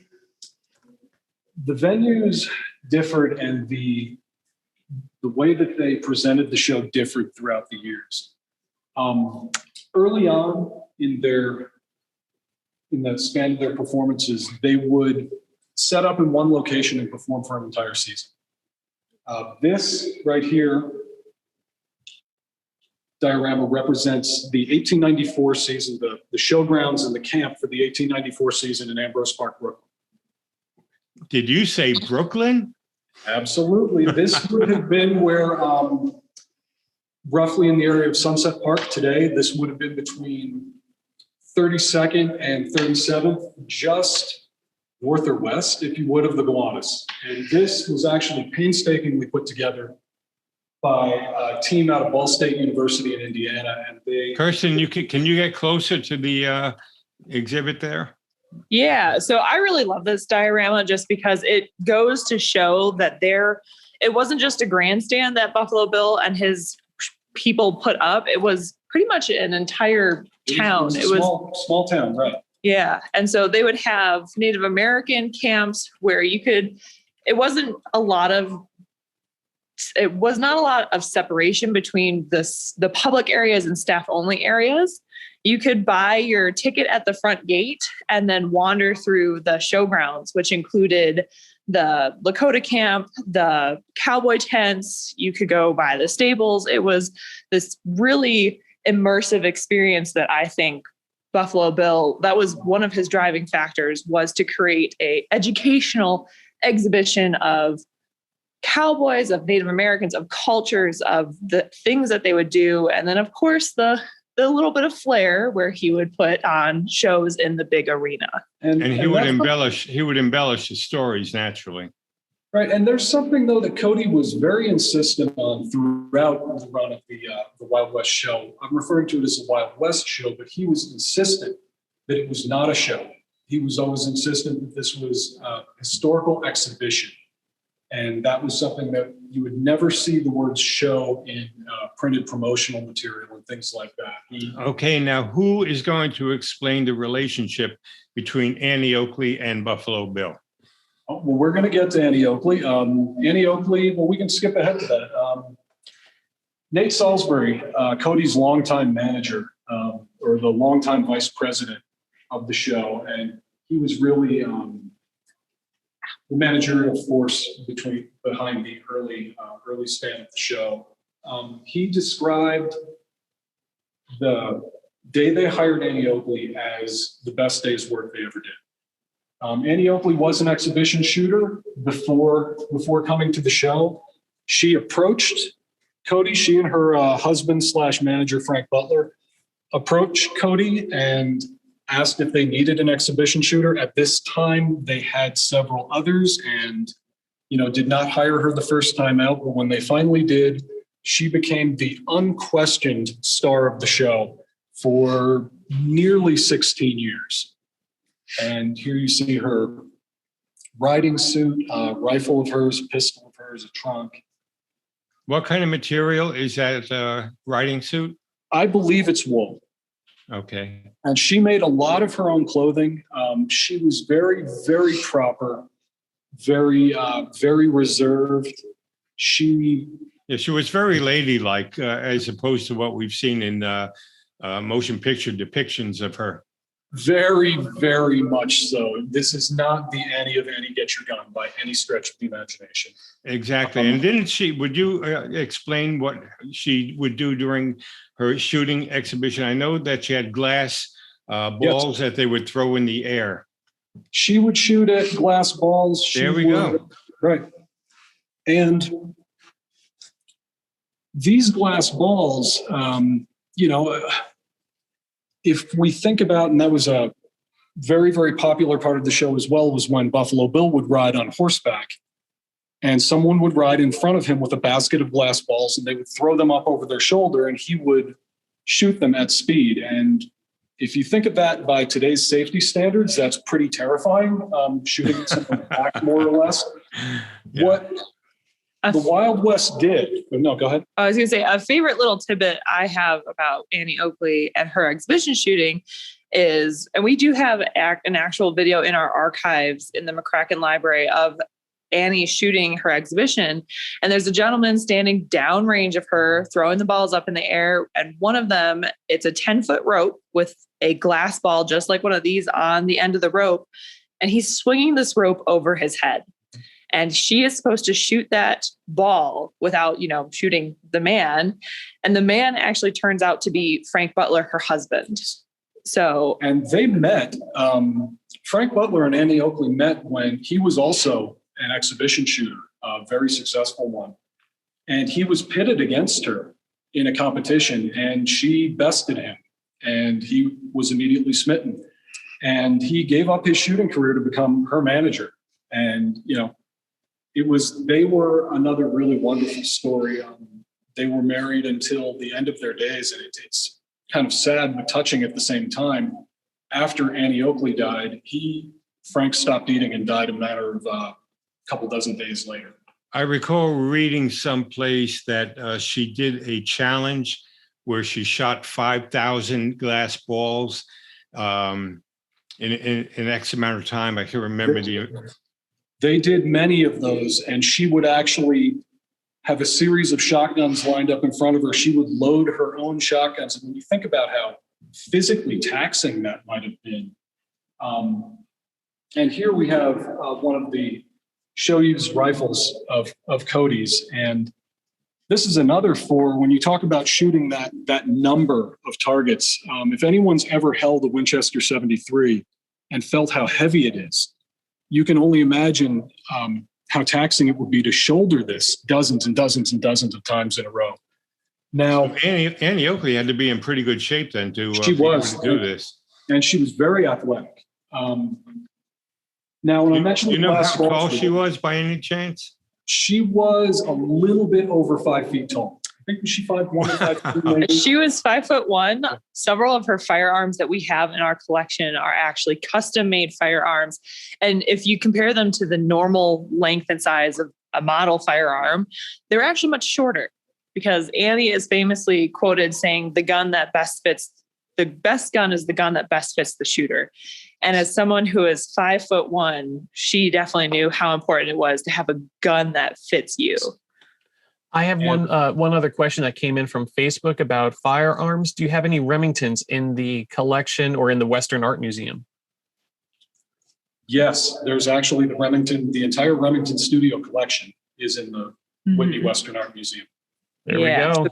venues differed, and the way that they presented the show differed throughout the years. Early on in the span of their performances, they would set up in one location and perform for an entire season. This right here diorama represents the 1894 season, the showgrounds and the camp for the 1894 season in Ambrose Park, Brooklyn. Did you say Brooklyn? Absolutely. This would have been where, roughly in the area of Sunset Park today, this would have been between 32nd and 37th, just north or west, if you would, of the Gowanus. And this was actually painstakingly put together by a team out of Ball State University in Indiana. And Kirsten, can you get closer to the exhibit there? Yeah, so I really love this diorama just because it goes to show that it wasn't just a grandstand that Buffalo Bill and his people put up. It was pretty much an entire town. It was small town, right? Yeah. And so they would have Native American camps where it was not a lot of separation between the public areas and staff only areas. You could buy your ticket at the front gate and then wander through the showgrounds, which included the Lakota camp, the cowboy tents. You could go by the stables. It was this really immersive experience that I think Buffalo Bill, that was one of his driving factors, was to create a educational exhibition of cowboys, of Native Americans, of cultures, of the things that they would do. And then, of course, the the little bit of flair where he would put on shows in the big arena. And he would embellish the stories naturally. Right. And there's something, though, that Cody was very insistent on throughout the run of the Wild West show. I'm referring to it as a Wild West show, but he was insistent that it was not a show. He was always insistent that this was a historical exhibition. And that was something that you would never see the word show in printed promotional material and things like that. Okay, now who is going to explain the relationship between Annie Oakley and Buffalo Bill? Well, we're going to get to Annie Oakley. Annie Oakley, well, we can skip ahead to that. Nate Salisbury, Cody's longtime manager, or the longtime vice president of the show, and he was really the managerial force behind the early span of the show. He described the day they hired Annie Oakley as the best day's work they ever did. Annie Oakley was an exhibition shooter before coming to the show. She approached Cody. She and her husband/manager, Frank Butler, approached Cody and asked if they needed an exhibition shooter. At this time, they had several others and, did not hire her the first time out. But when they finally did, she became the unquestioned star of the show for nearly 16 years. And here you see her riding suit, rifle of hers, pistol of hers, a trunk. What kind of material is that riding suit? I believe it's wool. Okay. And she made a lot of her own clothing. She was very, very proper, very, very reserved. She was very ladylike, as opposed to what we've seen in motion picture depictions of her. Very, very much so. This is not the Annie of Annie Get Your Gun by any stretch of the imagination. Exactly. And would you explain what she would do during her shooting exhibition? I know that she had glass balls that they would throw in the air. She would shoot at glass balls. There we go. Right. And these glass balls, if we think about, and that was a very, very popular part of the show as well, was when Buffalo Bill would ride on horseback and someone would ride in front of him with a basket of glass balls and they would throw them up over their shoulder and he would shoot them at speed. And if you think of that by today's safety standards, that's pretty terrifying, shooting someone back more or less. Yeah. What the Wild West did. No, go ahead. I was going to say a favorite little tidbit I have about Annie Oakley and her exhibition shooting is, and we do have an actual video in our archives in the Mccracken library of Annie shooting her exhibition. And there's a gentleman standing downrange of her, throwing the balls up in the air. And one of them, it's a 10-foot rope with a glass ball, just like one of these on the end of the rope. And he's swinging this rope over his head. And she is supposed to shoot that ball without, shooting the man. And the man actually turns out to be Frank Butler, her husband. And they met. Frank Butler and Annie Oakley met when he was also an exhibition shooter, a very successful one. And he was pitted against her in a competition and she bested him and he was immediately smitten. And he gave up his shooting career to become her manager. And, they were another really wonderful story. They were married until the end of their days, and it's kind of sad but touching at the same time. After Annie Oakley died, Frank stopped eating and died a matter of a couple dozen days later. I recall reading someplace that she did a challenge where she shot 5,000 glass balls in X amount of time. I can remember They did many of those, and she would actually have a series of shotguns lined up in front of her. She would load her own shotguns. And when you think about how physically taxing that might have been. And here we have one of the show-used rifles of Cody's. And this is another for when you talk about shooting that number of targets. If anyone's ever held a Winchester 73 and felt how heavy it is, you can only imagine how taxing it would be to shoulder this dozens and dozens and dozens of times in a row. Now, So Annie Oakley had to be in pretty good shape then to she was to do this. And she was very athletic. Now, when I mentioned you know last how tall fall, she was by any chance? she was a little bit over 5 feet tall. I think she 5'1" or 5'2", maybe. She was 5'1". Several of her firearms that we have in our collection are actually custom made firearms. And if you compare them to the normal length and size of a model firearm, they're actually much shorter, because Annie is famously quoted saying the best gun is the gun that best fits the shooter. And as someone who is 5'1", she definitely knew how important it was to have a gun that fits you. I have one other question that came in from Facebook about firearms. Do you have any Remingtons in the collection or in the Western Art Museum? Yes, there's actually the entire Remington studio collection is in the Whitney Western Art Museum. There we go.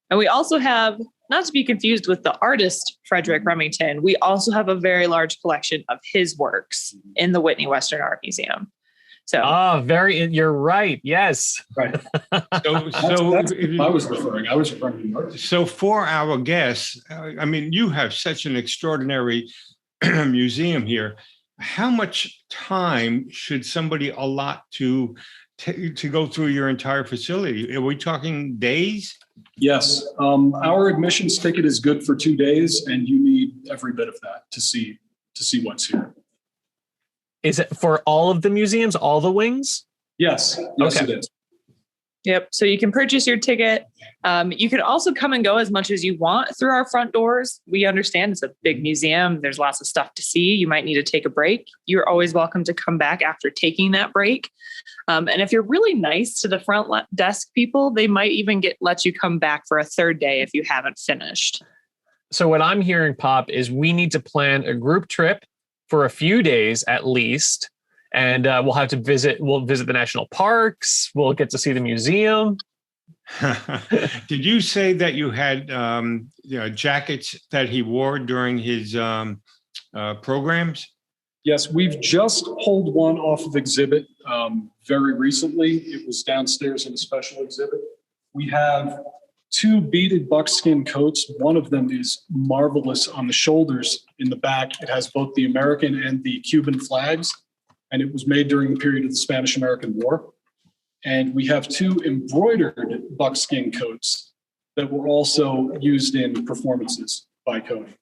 And we also have, not to be confused with the artist Frederick Remington, we also have a very large collection of his works in the Whitney Western Art Museum. So, you're right. Yes. Right. So I was referring to the artist. So for our guests, I mean, you have such an extraordinary museum here. How much time should somebody allot to go through your entire facility? Are we talking days? Yes. Our admissions ticket is good for 2 days, and you need every bit of that to see what's here. Is it for all of the museums, all the wings? Yes, Okay. It is. yep. So you can purchase your ticket. You can also come and go as much as you want through our front doors. We understand it's a big museum. There's lots of stuff to see. You might need to take a break. You're always welcome to come back after taking that break. And if you're really nice to the front desk people, they might even let you come back for a third day if you haven't finished. So what I'm hearing, Pop, is we need to plan a group trip for a few days at least. And we'll visit the national parks. We'll get to see the museum. Did you say that you had jackets that he wore during his programs? Yes, we've just pulled one off of exhibit very recently. It was downstairs in a special exhibit. We have 2 beaded buckskin coats. One of them is marvelous on the shoulders. In the back, it has both the American and the Cuban flags, and it was made during the period of the Spanish-American War. And we have 2 embroidered buckskin coats that were also used in performances by Cody.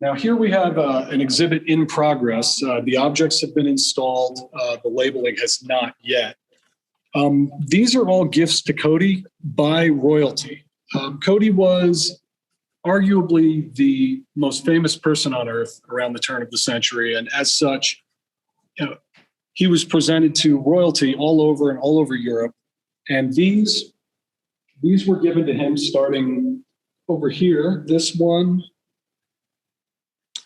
Now here we have an exhibit in progress. The objects have been installed. The labeling has not yet. These are all gifts to Cody by royalty. Cody was arguably the most famous person on earth around the turn of the century. And as such, he was presented to royalty all over Europe. And these were given to him starting over here. This one.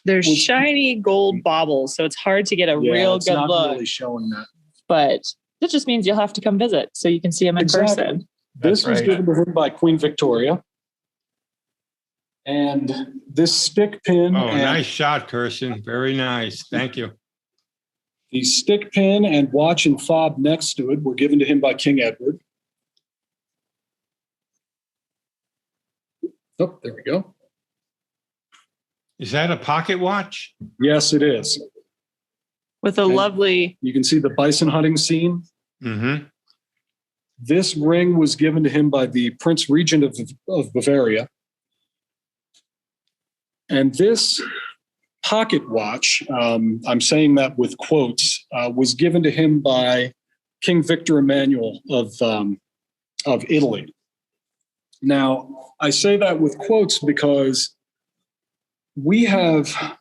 There's shiny gold baubles, so it's hard to get a real good not look. Really showing that. But that just means you'll have to come visit so you can see them in person. This was given to him by Queen Victoria. And this stick pin. Oh, nice shot, Kirsten. Very nice. Thank you. The stick pin and watch and fob next to it were given to him by King Edward. Oh, there we go. Is that a pocket watch? Yes, it is. With a lovely... You can see the bison hunting scene. Mm-hmm. This ring was given to him by the Prince Regent of Bavaria. And this pocket watch, I'm saying that with quotes, was given to him by King Victor Emmanuel of Italy. Now, I say that with quotes because we have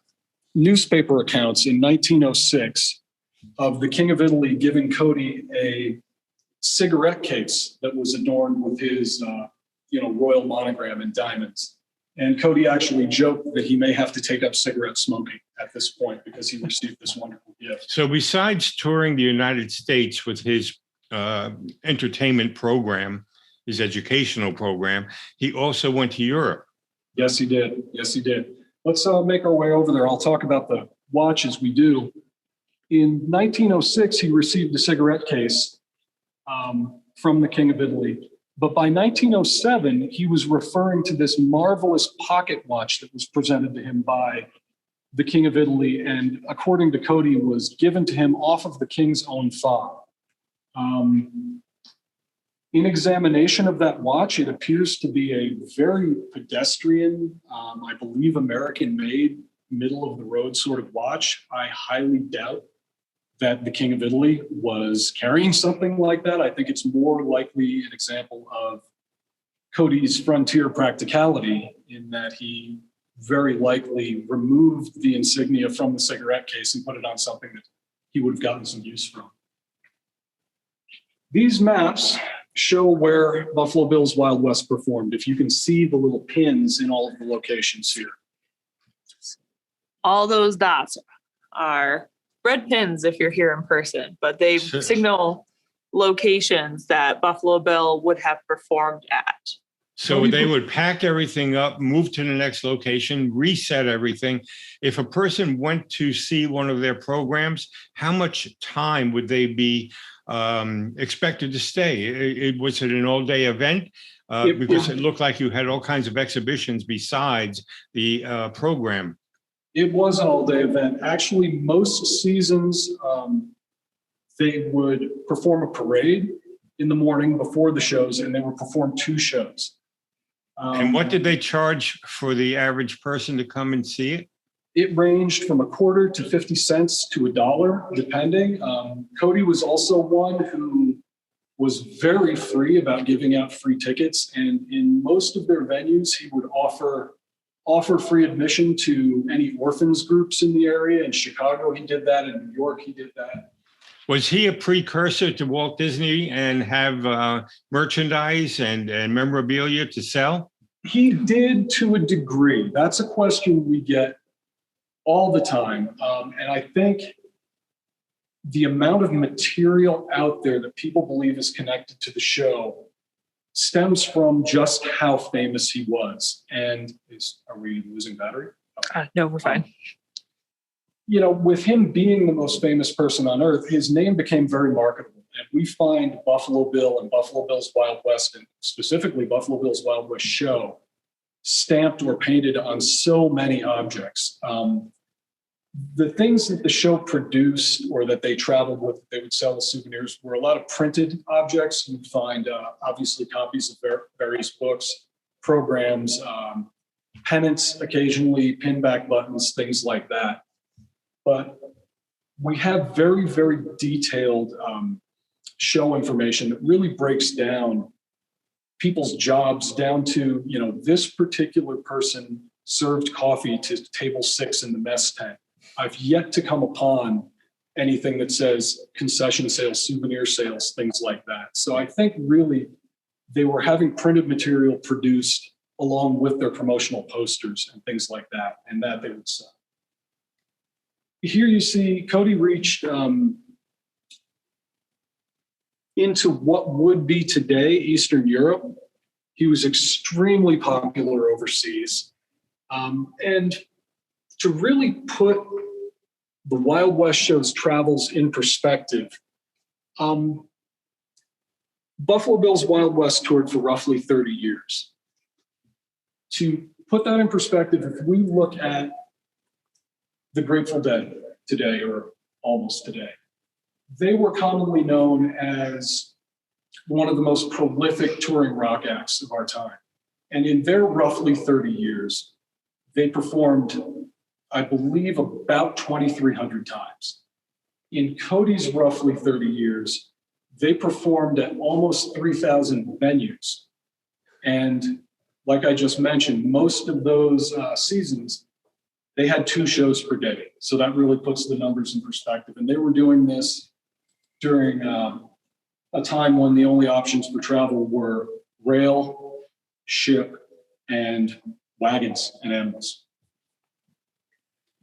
newspaper accounts in 1906 of the King of Italy giving Cody a cigarette case that was adorned with his, royal monogram in diamonds. And Cody actually joked that he may have to take up cigarette smoking at this point because he received this wonderful gift. So besides touring the United States with his entertainment program, his educational program, he also went to Europe. Yes, he did. Yes, he did. Let's make our way over there. I'll talk about the watches we do. In 1906, he received a cigarette case from the King of Italy. But by 1907, he was referring to this marvelous pocket watch that was presented to him by the King of Italy, and according to Cody, was given to him off of the king's own farm. In examination of that watch, it appears to be a very pedestrian, I believe American-made, middle-of-the-road sort of watch. I highly doubt that the King of Italy was carrying something like that. I think it's more likely an example of Cody's frontier practicality, in that he very likely removed the insignia from the cigarette case and put it on something that he would have gotten some use from. These maps show where Buffalo Bill's Wild West performed. If you can see the little pins in all of the locations here. All those dots are red pins if you're here in person, but they signal locations that Buffalo Bill would have performed at. So they would pack everything up, move to the next location, reset everything. If a person went to see one of their programs, how much time would they be expected to stay? Was it an all-day event? Because it looked like you had all kinds of exhibitions besides the program. It was an all-day event. Actually, most seasons, they would perform a parade in the morning before the shows, and they would perform 2 shows. And what did they charge for the average person to come and see it? It ranged from a quarter to 50 cents to $1, depending. Cody was also one who was very free about giving out free tickets. And in most of their venues, he would offer free admission to any orphans groups in the area. In Chicago, he did that. In New York, he did that. Was he a precursor to Walt Disney and have merchandise and memorabilia to sell? He did, to a degree. That's a question we get all the time. And I think the amount of material out there that people believe is connected to the show stems from just how famous he was. And are we losing battery? No, we're fine. You know, with him being the most famous person on earth, his name became very marketable. And we find Buffalo Bill and Buffalo Bill's Wild West, and specifically Buffalo Bill's Wild West show, stamped or painted on so many objects. The things that the show produced or that they traveled with, they would sell as souvenirs, were a lot of printed objects. You'd find obviously copies of various books, programs, pennants, occasionally pinback buttons, things like that. But we have very, very detailed show information that really breaks down people's jobs down to, you know, this particular person served coffee to table 6 in the mess tent. I've yet to come upon anything that says concession sales, souvenir sales, things like that. So I think really they were having printed material produced along with their promotional posters and things like that, and that they would sell. Here you see Cody reached into what would be today Eastern Europe. He was extremely popular overseas. And to really put the Wild West show's travels in perspective, Buffalo Bill's Wild West toured for roughly 30 years. To put that in perspective, if we look at the Grateful Dead today, or almost today, they were commonly known as one of the most prolific touring rock acts of our time. And in their roughly 30 years, they performed, I believe, about 2,300 times. In Cody's roughly 30 years, they performed at almost 3,000 venues. And like I just mentioned, most of those seasons, they had 2 shows per day. So that really puts the numbers in perspective. And they were doing this during a time when the only options for travel were rail, ship, and wagons and animals.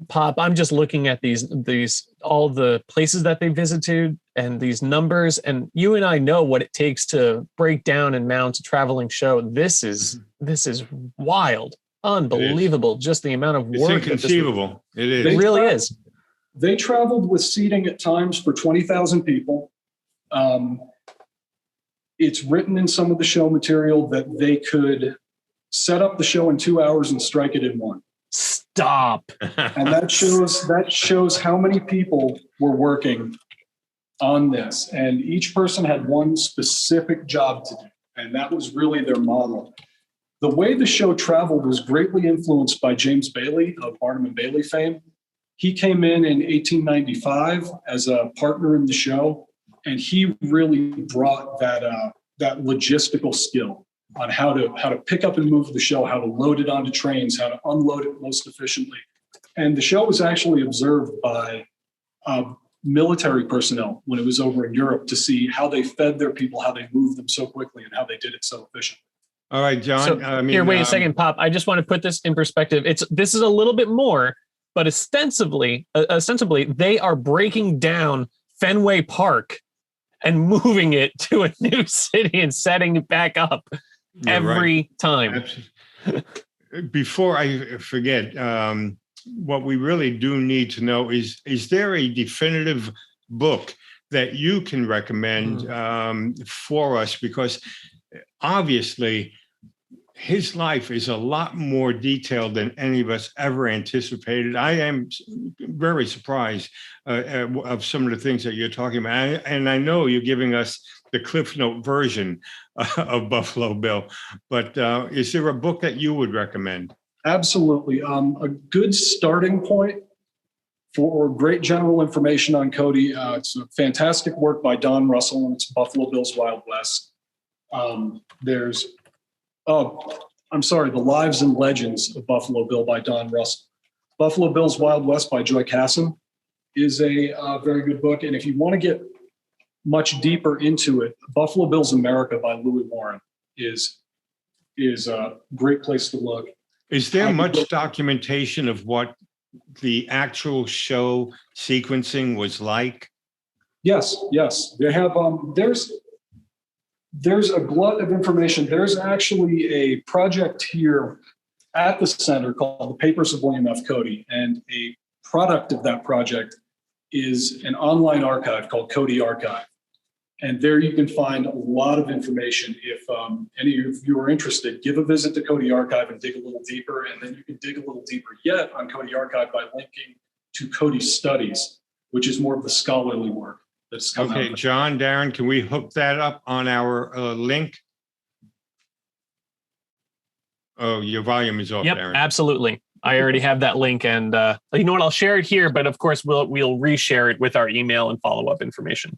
Pop, I'm just looking at these all the places that they visited and these numbers, and you and I know what it takes to break down and mount a traveling show. This is wild, unbelievable. Just the amount of work. It's inconceivable. It is. It really is. They traveled with seating at times for 20,000 people. it's written in some of the show material that they could set up the show in 2 hours and strike it in one. Stop. And that shows how many people were working on this. And each person had one specific job to do. And that was really their model. The way the show traveled was greatly influenced by James Bailey of Barnum and Bailey fame. He came in 1895 as a partner in the show, and he really brought that logistical skill on how to pick up and move the show, how to load it onto trains, how to unload it most efficiently. And the show was actually observed by military personnel when it was over in Europe to see how they fed their people, how they moved them so quickly, and how they did it so efficiently. All right, John. So, here, wait a second, Pop. I just want to put this in perspective. This is a little bit more, but ostensibly, they are breaking down Fenway Park and moving it to a new city and setting it back up every time. Before I forget, what we really do need to know is there a definitive book that you can recommend for us? Because obviously his life is a lot more detailed than any of us ever anticipated. I am very surprised of some of the things that you're talking about. And I know you're giving us the Cliff Note version of Buffalo Bill, but is there a book that you would recommend? Absolutely. A good starting point for great general information on Cody. It's a fantastic work by Don Russell, and it's Buffalo Bill's Wild West. The Lives and Legends of Buffalo Bill by Don Russell. Buffalo Bill's Wild West by Joy Casson is a very good book. And if you want to get much deeper into it, Buffalo Bill's America by Louis Warren is a great place to look. Is there much documentation of what the actual show sequencing was like? Yes. They have, there's a glut of information. There's actually a project here at the center called The Papers of William F. Cody. And a product of that project is an online archive called Cody Archive. And there you can find a lot of information. If any of you are interested, give a visit to Cody Archive and dig a little deeper. And then you can dig a little deeper yet on Cody Archive by linking to Cody Studies, which is more of the scholarly work that's come out. Okay, John, Darren, can we hook that up on our link? Oh, your volume is off, Yep, Darren. Absolutely. I already have that link, and you know what? I'll share it here, but of course we'll reshare it with our email and follow-up information.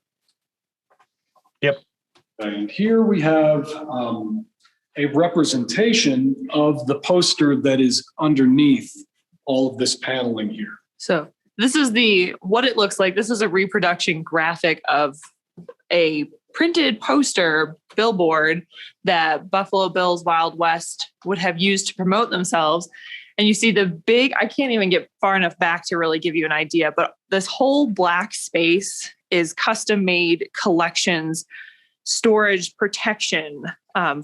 Yep. And here we have a representation of the poster that is underneath all of this paneling here. So this is what it looks like. This is a reproduction graphic of a printed poster billboard that Buffalo Bill's Wild West would have used to promote themselves. And you see the big, I can't even get far enough back to really give you an idea, but this whole black space is custom made collections, storage protection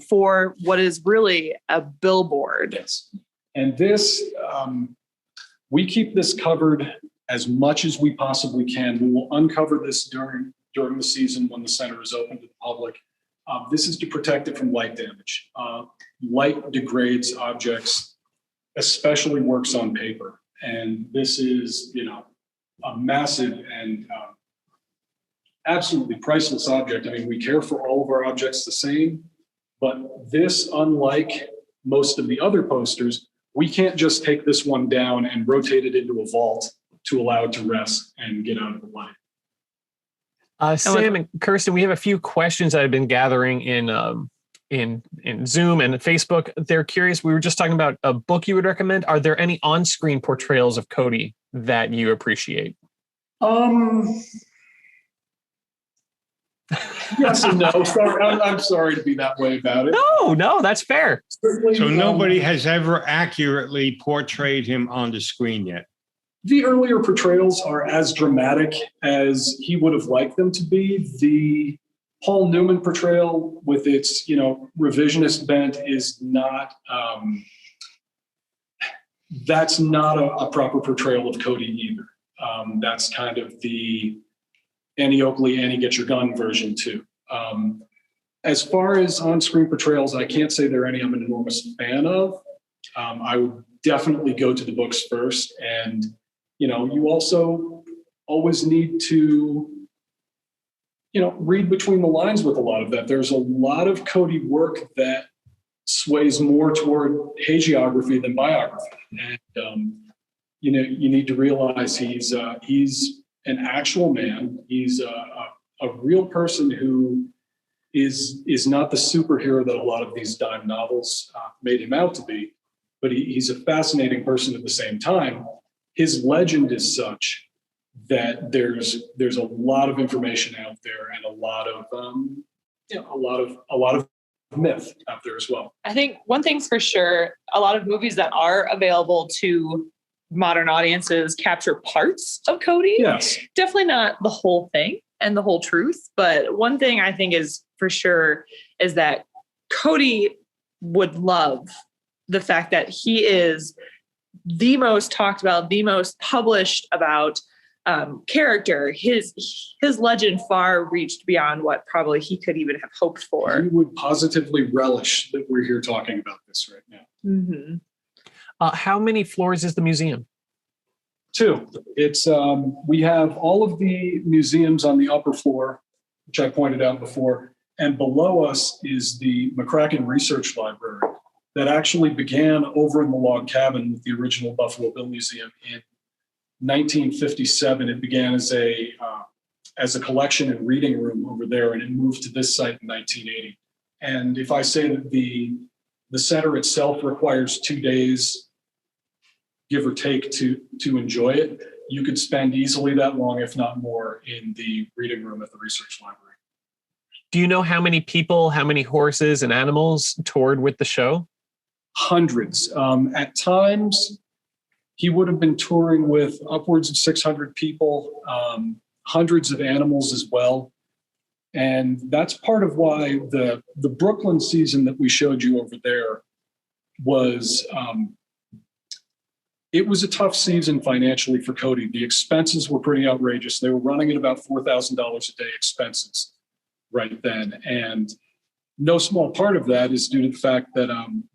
for what is really a billboard. Yes. And this, we keep this covered as much as we possibly can. We will uncover this during the season when the center is open to the public. This is to protect it from light damage. Light degrades objects, especially works on paper. And this is, a massive and absolutely priceless object. I mean, we care for all of our objects the same, but this, unlike most of the other posters, we can't just take this one down and rotate it into a vault to allow it to rest and get out of the light. Sam and Kirsten, we have a few questions that have been gathering in Zoom and Facebook. They're curious. We were just talking about a book you would recommend. Are there any on-screen portrayals of Cody that you appreciate? Yes and no. Sorry, I'm sorry to be that way about it. No, that's fair. Certainly, So nobody has ever accurately portrayed him on the screen yet. The earlier portrayals are as dramatic as he would have liked them to be. The Paul Newman portrayal with its, revisionist bent is not, that's not a proper portrayal of Cody either. That's kind of the Annie Oakley, Annie Get Your Gun version too. As far as on-screen portrayals, I can't say there are any I'm an enormous fan of. I would definitely go to the books first. And, you also always need to, read between the lines with a lot of that. There's a lot of Cody work that sways more toward hagiography than biography. And, you need to realize he's an actual man. He's a real person who is not the superhero that a lot of these dime novels made him out to be, but he's a fascinating person at the same time. His legend is such that there's a lot of information out there and a lot of myth out there as well. I think one thing's for sure, a lot of movies that are available to modern audiences capture parts of Cody. Yes. Definitely not the whole thing and the whole truth. But one thing I think is for sure is that Cody would love the fact that he is the most talked about, the most published about character. His legend far reached beyond what probably he could even have hoped for. He would positively relish that we're here talking about this right now. Mm-hmm. How many floors is the museum? 2. It's we have all of the museums on the upper floor, which I pointed out before, and below us is the Mccracken Research Library that actually began over in the log cabin with the original Buffalo Bill Museum in 1957. It began as a collection and reading room over there, and it moved to this site in 1980. And if I say that the center itself requires 2 days, give or take, to enjoy it, you could spend easily that long, if not more, in the reading room at the research library. Do you know how many people, how many horses and animals toured with the show? Hundreds. At times, he would have been touring with upwards of 600 people, hundreds of animals as well. And that's part of why the Brooklyn season that we showed you over there was, it was a tough season financially for Cody. The expenses were pretty outrageous. They were running at about $4,000 a day expenses right then. And no small part of that is due to the fact that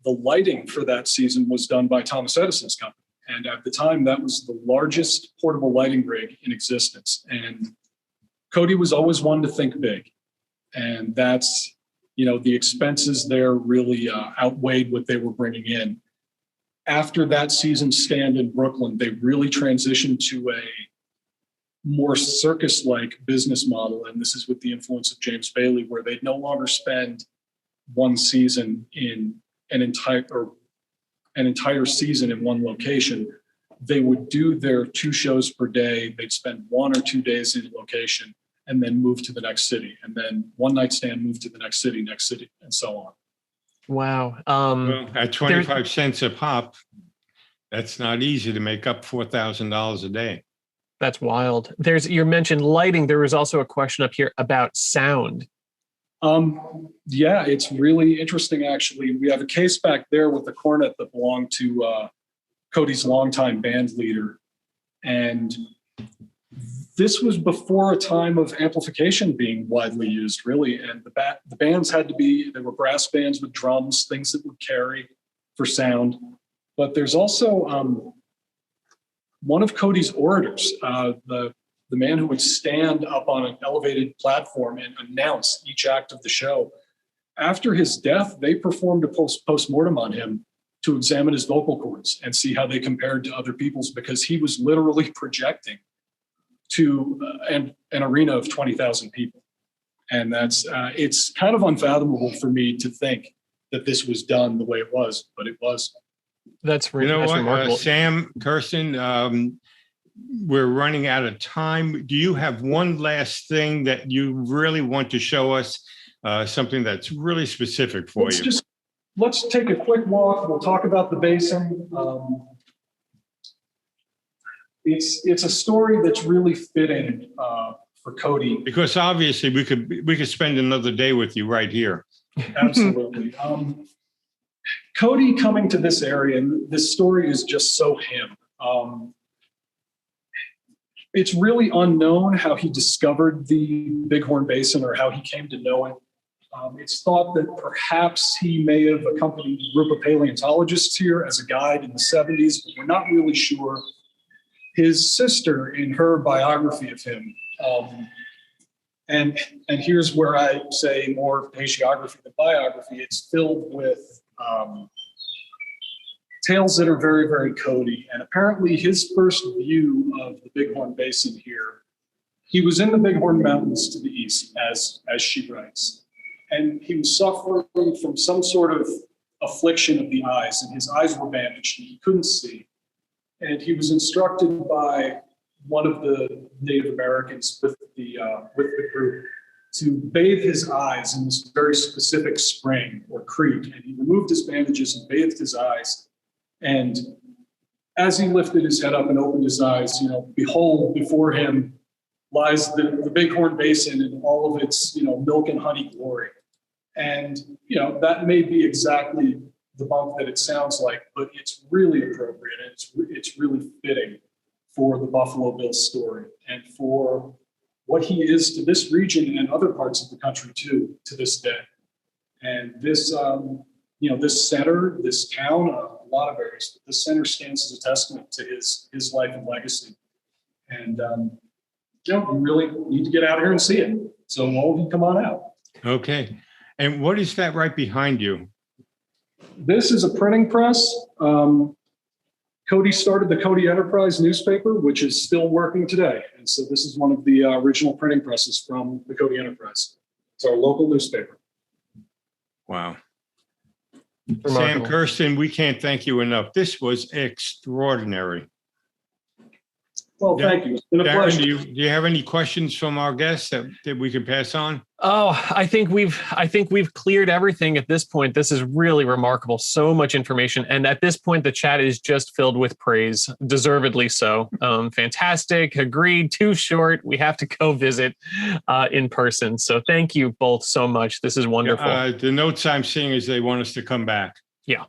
the lighting for that season was done by Thomas Edison's company. And at the time, that was the largest portable lighting rig in existence. And Cody was always one to think big. And that's, the expenses there really outweighed what they were bringing in. After that season stand in Brooklyn, they really transitioned to a more circus-like business model. And this is with the influence of James Bailey, where they'd no longer spend one season in an entire season in one location. They would do their 2 shows per day. They'd spend 1 or 2 days in a location and then move to the next city. And then one night stand, move to the next city, and so on. Wow. Well, at 25 cents a pop, that's not easy to make up $4,000 a day. That's wild. You mentioned lighting. There was also a question up here about sound. Yeah, it's really interesting, actually. We have a case back there with the cornet that belonged to Cody's longtime band leader. And this was before a time of amplification being widely used, really. And the bands there were brass bands with drums, things that would carry for sound. But there's also one of Cody's orators, the man who would stand up on an elevated platform and announce each act of the show. After his death, they performed a post-mortem on him to examine his vocal cords and see how they compared to other people's, because he was literally projecting to an arena of 20,000 people. And it's kind of unfathomable for me to think that this was done the way it was, but it was. That's remarkable. Sam, Kirsten, we're running out of time. Do you have one last thing that you really want to show us, something that's really specific for you? Let's take a quick walk. We'll talk about the basin. It's a story that's really fitting for Cody. Because obviously we could spend another day with you right here. Absolutely. Cody coming to this area, and this story is just so him. It's really unknown how he discovered the Bighorn Basin or how he came to know it. It's thought that perhaps he may have accompanied a group of paleontologists here as a guide in the 70s, but we're not really sure. His sister, in her biography of him, and here's where I say more hagiography than biography, it's filled with tales that are very, very Cody. And apparently his first view of the Bighorn Basin here, he was in the Bighorn Mountains to the east, as she writes. And he was suffering from some sort of affliction of the eyes, and his eyes were bandaged and he couldn't see. And he was instructed by one of the Native Americans with the group to bathe his eyes in this very specific spring or creek. And he removed his bandages and bathed his eyes. And as he lifted his head up and opened his eyes, behold, before him lies the Bighorn Basin in all of its, milk and honey glory. And, that may be exactly the bunk that it sounds like, but it's really appropriate. And it's really fitting for the Buffalo Bill story and for what he is to this region and other parts of the country too, to this day. And this, this center, this town, a lot of areas, but this center stands as a testament to his life and legacy. And, you really need to get out here and see it. So all of you come on out. Okay. And what is that right behind you? This is a printing press. Cody started the Cody Enterprise newspaper, which is still working today. And so this is one of the original printing presses from the Cody Enterprise. It's our local newspaper. Wow. Remarkable. Sam Kirsten, we can't thank you enough. This was extraordinary. Well, thank you. It's been a Darren, pleasure. do you have any questions from our guests that we can pass on? Oh, I think we've cleared everything at this point. This is really remarkable. So much information. And at this point, the chat is just filled with praise, deservedly so. Fantastic. Agreed. Too short. We have to go visit in person. So thank you both so much. This is wonderful. The notes I'm seeing is they want us to come back. Yeah.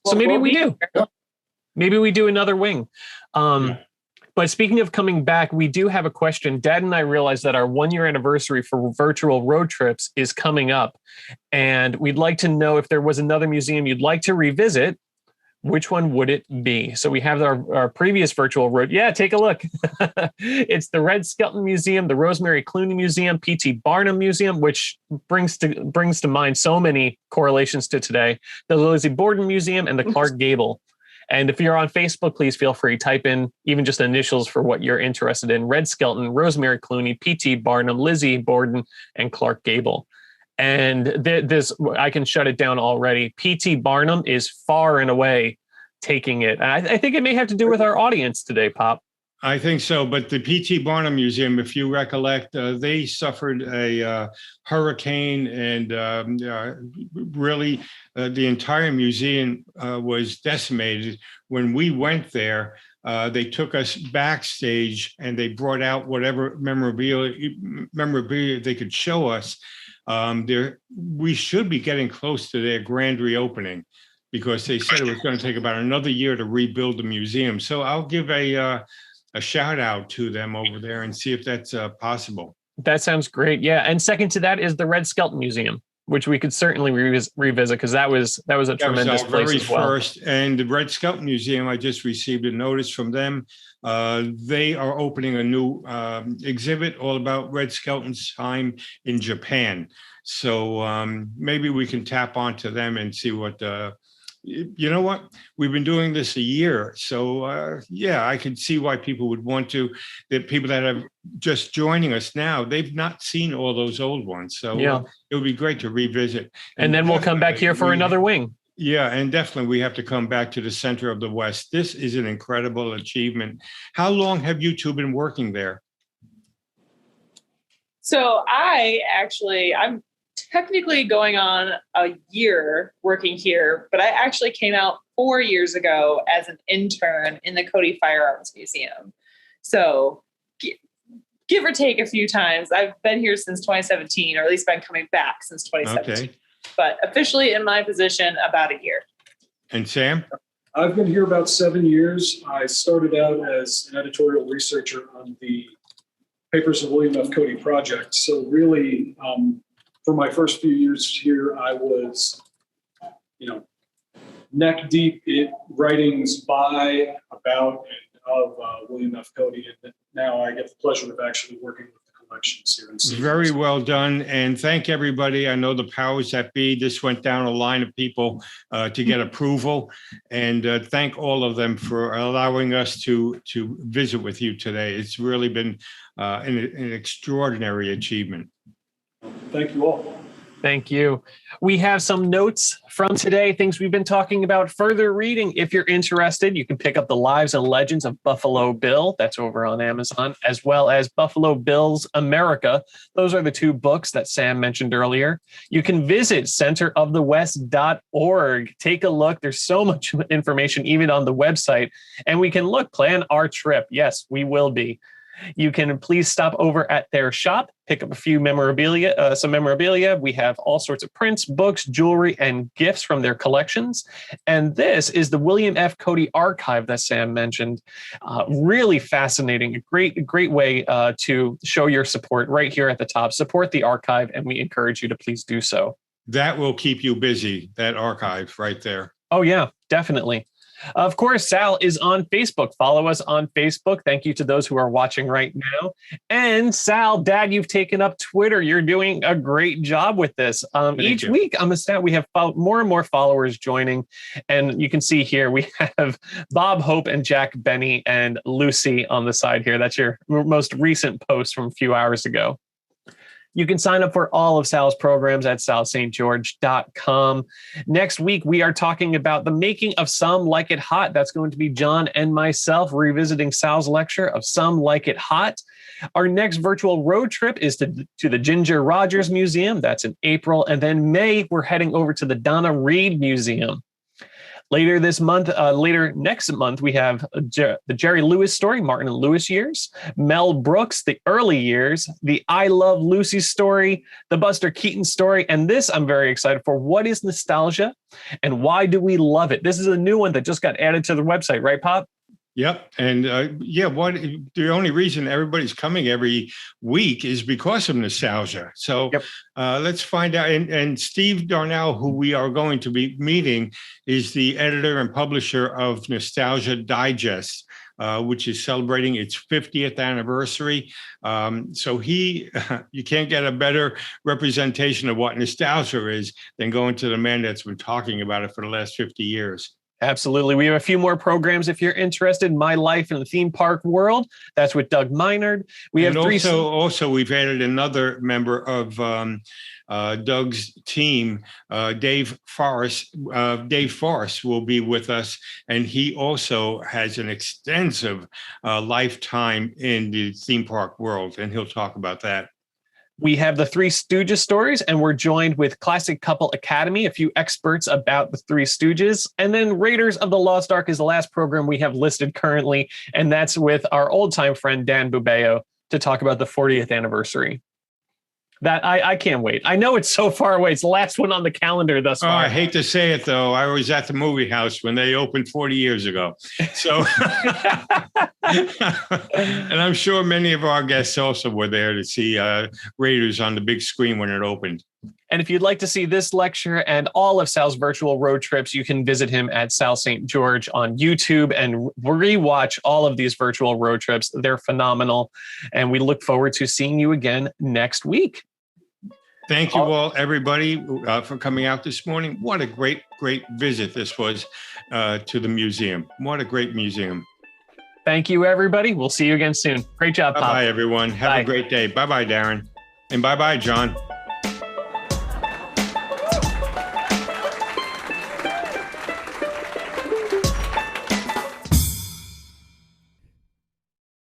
So maybe we do. Maybe we do another wing. But speaking of coming back, we do have a question. Dad and I realized that our 1-year anniversary for virtual road trips is coming up. And we'd like to know if there was another museum you'd like to revisit, which one would it be? So we have our previous virtual road. Yeah, take a look. It's the Red Skelton Museum, the Rosemary Clooney Museum, P.T. Barnum Museum, which brings to mind so many correlations to today, the Lizzie Borden Museum, and the Clark Gable. And if you're on Facebook, please feel free to type in even just initials for what you're interested in. Red Skelton, Rosemary Clooney, P.T. Barnum, Lizzie Borden, and Clark Gable. And this, I can shut it down already. P.T. Barnum is far and away taking it. And I think it may have to do with our audience today, Pop. I think so. But the P.T. Barnum Museum, if you recollect, they suffered a hurricane, and really the entire museum was decimated. When we went there, they took us backstage and they brought out whatever memorabilia they could show us. We should be getting close to their grand reopening, because they said it was going to take about another year to rebuild the museum. So I'll give a shout out to them over there and see if that's possible. That sounds great. Yeah. And second to that is the Red Skelton Museum, which we could certainly revisit, because that was a tremendous place as well. First. And the Red Skelton Museum, I just received a notice from them. They are opening a new exhibit all about Red Skelton's time in Japan. So maybe we can tap onto them and see what you know what? We've been doing this a year. So, I can see why people would want to. The people that are just joining us now, they've not seen all those old ones. So it would be great to revisit. And then we'll come back here for another wing. Yeah, and definitely we have to come back to the center of the West. This is an incredible achievement. How long have you two been working there? So I'm technically going on a year working here, but I actually came out 4 years ago as an intern in the Cody Firearms Museum. So give or take a few times. I've been here since 2017, or at least been coming back since 2017. Okay. But officially in my position, about a year. And Sam? I've been here about 7 years. I started out as an editorial researcher on the Papers of William F. Cody project. So really, for my first few years here, I was, neck deep in writings by, about, and of William F. Cody. And now I get the pleasure of actually working with the collections here in St. Very well done. And thank everybody. I know the powers that be. This went down a line of people to get approval. And thank all of them for allowing us to visit with you today. It's really been an extraordinary achievement. Thank you all. Thank you. We have some notes from today, things we've been talking about. Further reading, if you're interested, you can pick up The Lives and Legends of Buffalo Bill. That's over on Amazon, as well as Buffalo Bill's America. Those are the two books that Sam mentioned earlier. You can visit centerofthewest.org. Take a look. There's so much information, even on the website. And we can plan our trip. Yes, we will be. You can please stop over at their shop, pick up a few some memorabilia. We have all sorts of prints, books, jewelry, and gifts from their collections. And this is the William F. Cody archive that Sam mentioned. Really fascinating, a great way to show your support right here at the top. Support the archive, and we encourage you to please do so. That will keep you busy, that archive right there. Oh, yeah, definitely. Of course, Sal is on Facebook. Follow us on Facebook. Thank you to those who are watching right now. And Sal, Dad, you've taken up Twitter. You're doing a great job with this. Each week, we have more and more followers joining. And you can see here, we have Bob Hope and Jack Benny and Lucy on the side here. That's your most recent post from a few hours ago. You can sign up for all of Sal's programs at salstgeorge.com. Next week, we are talking about the making of Some Like It Hot. That's going to be John and myself revisiting Sal's lecture of Some Like It Hot. Our next virtual road trip is to the Ginger Rogers Museum. That's in April. And then May, we're heading over to the Donna Reed Museum. Later next month, we have the Jerry Lewis story, Martin and Lewis years, Mel Brooks, the early years, the I Love Lucy story, the Buster Keaton story, and this I'm very excited for. What is nostalgia and why do we love it? This is a new one that just got added to the website, right, Pop? Yep. And the only reason everybody's coming every week is because of nostalgia. So let's find out. And Steve Darnell, who we are going to be meeting, is the editor and publisher of Nostalgia Digest, which is celebrating its 50th anniversary. So you can't get a better representation of what nostalgia is than going to the man that's been talking about it for the last 50 years. Absolutely. We have a few more programs if you're interested. My Life in the Theme Park World. That's with Doug Minard. Also, we've added another member of Doug's team, Dave Forrest. Dave Forrest will be with us, and he also has an extensive lifetime in the theme park world, and he'll talk about that. We have the Three Stooges stories, and we're joined with Classic Couple Academy, a few experts about the Three Stooges. And then Raiders of the Lost Ark is the last program we have listed currently, and that's with our old-time friend Dan Bubeo to talk about the 40th anniversary. That I can't wait. I know it's so far away. It's the last one on the calendar thus far. I hate to say it, though. I was at the movie house when they opened 40 years ago. So, and I'm sure many of our guests also were there to see Raiders on the big screen when it opened. And if you'd like to see this lecture and all of Sal's virtual road trips, you can visit him at Sal St. George on YouTube and rewatch all of these virtual road trips. They're phenomenal. And we look forward to seeing you again next week. Thank you all, everybody, for coming out this morning. What a great visit this was to the museum. What a great museum. Thank you, everybody. We'll see you again soon. Great job, Pop. Bye-bye, everyone. Have a great day. Bye-bye, Darren. And bye-bye, John.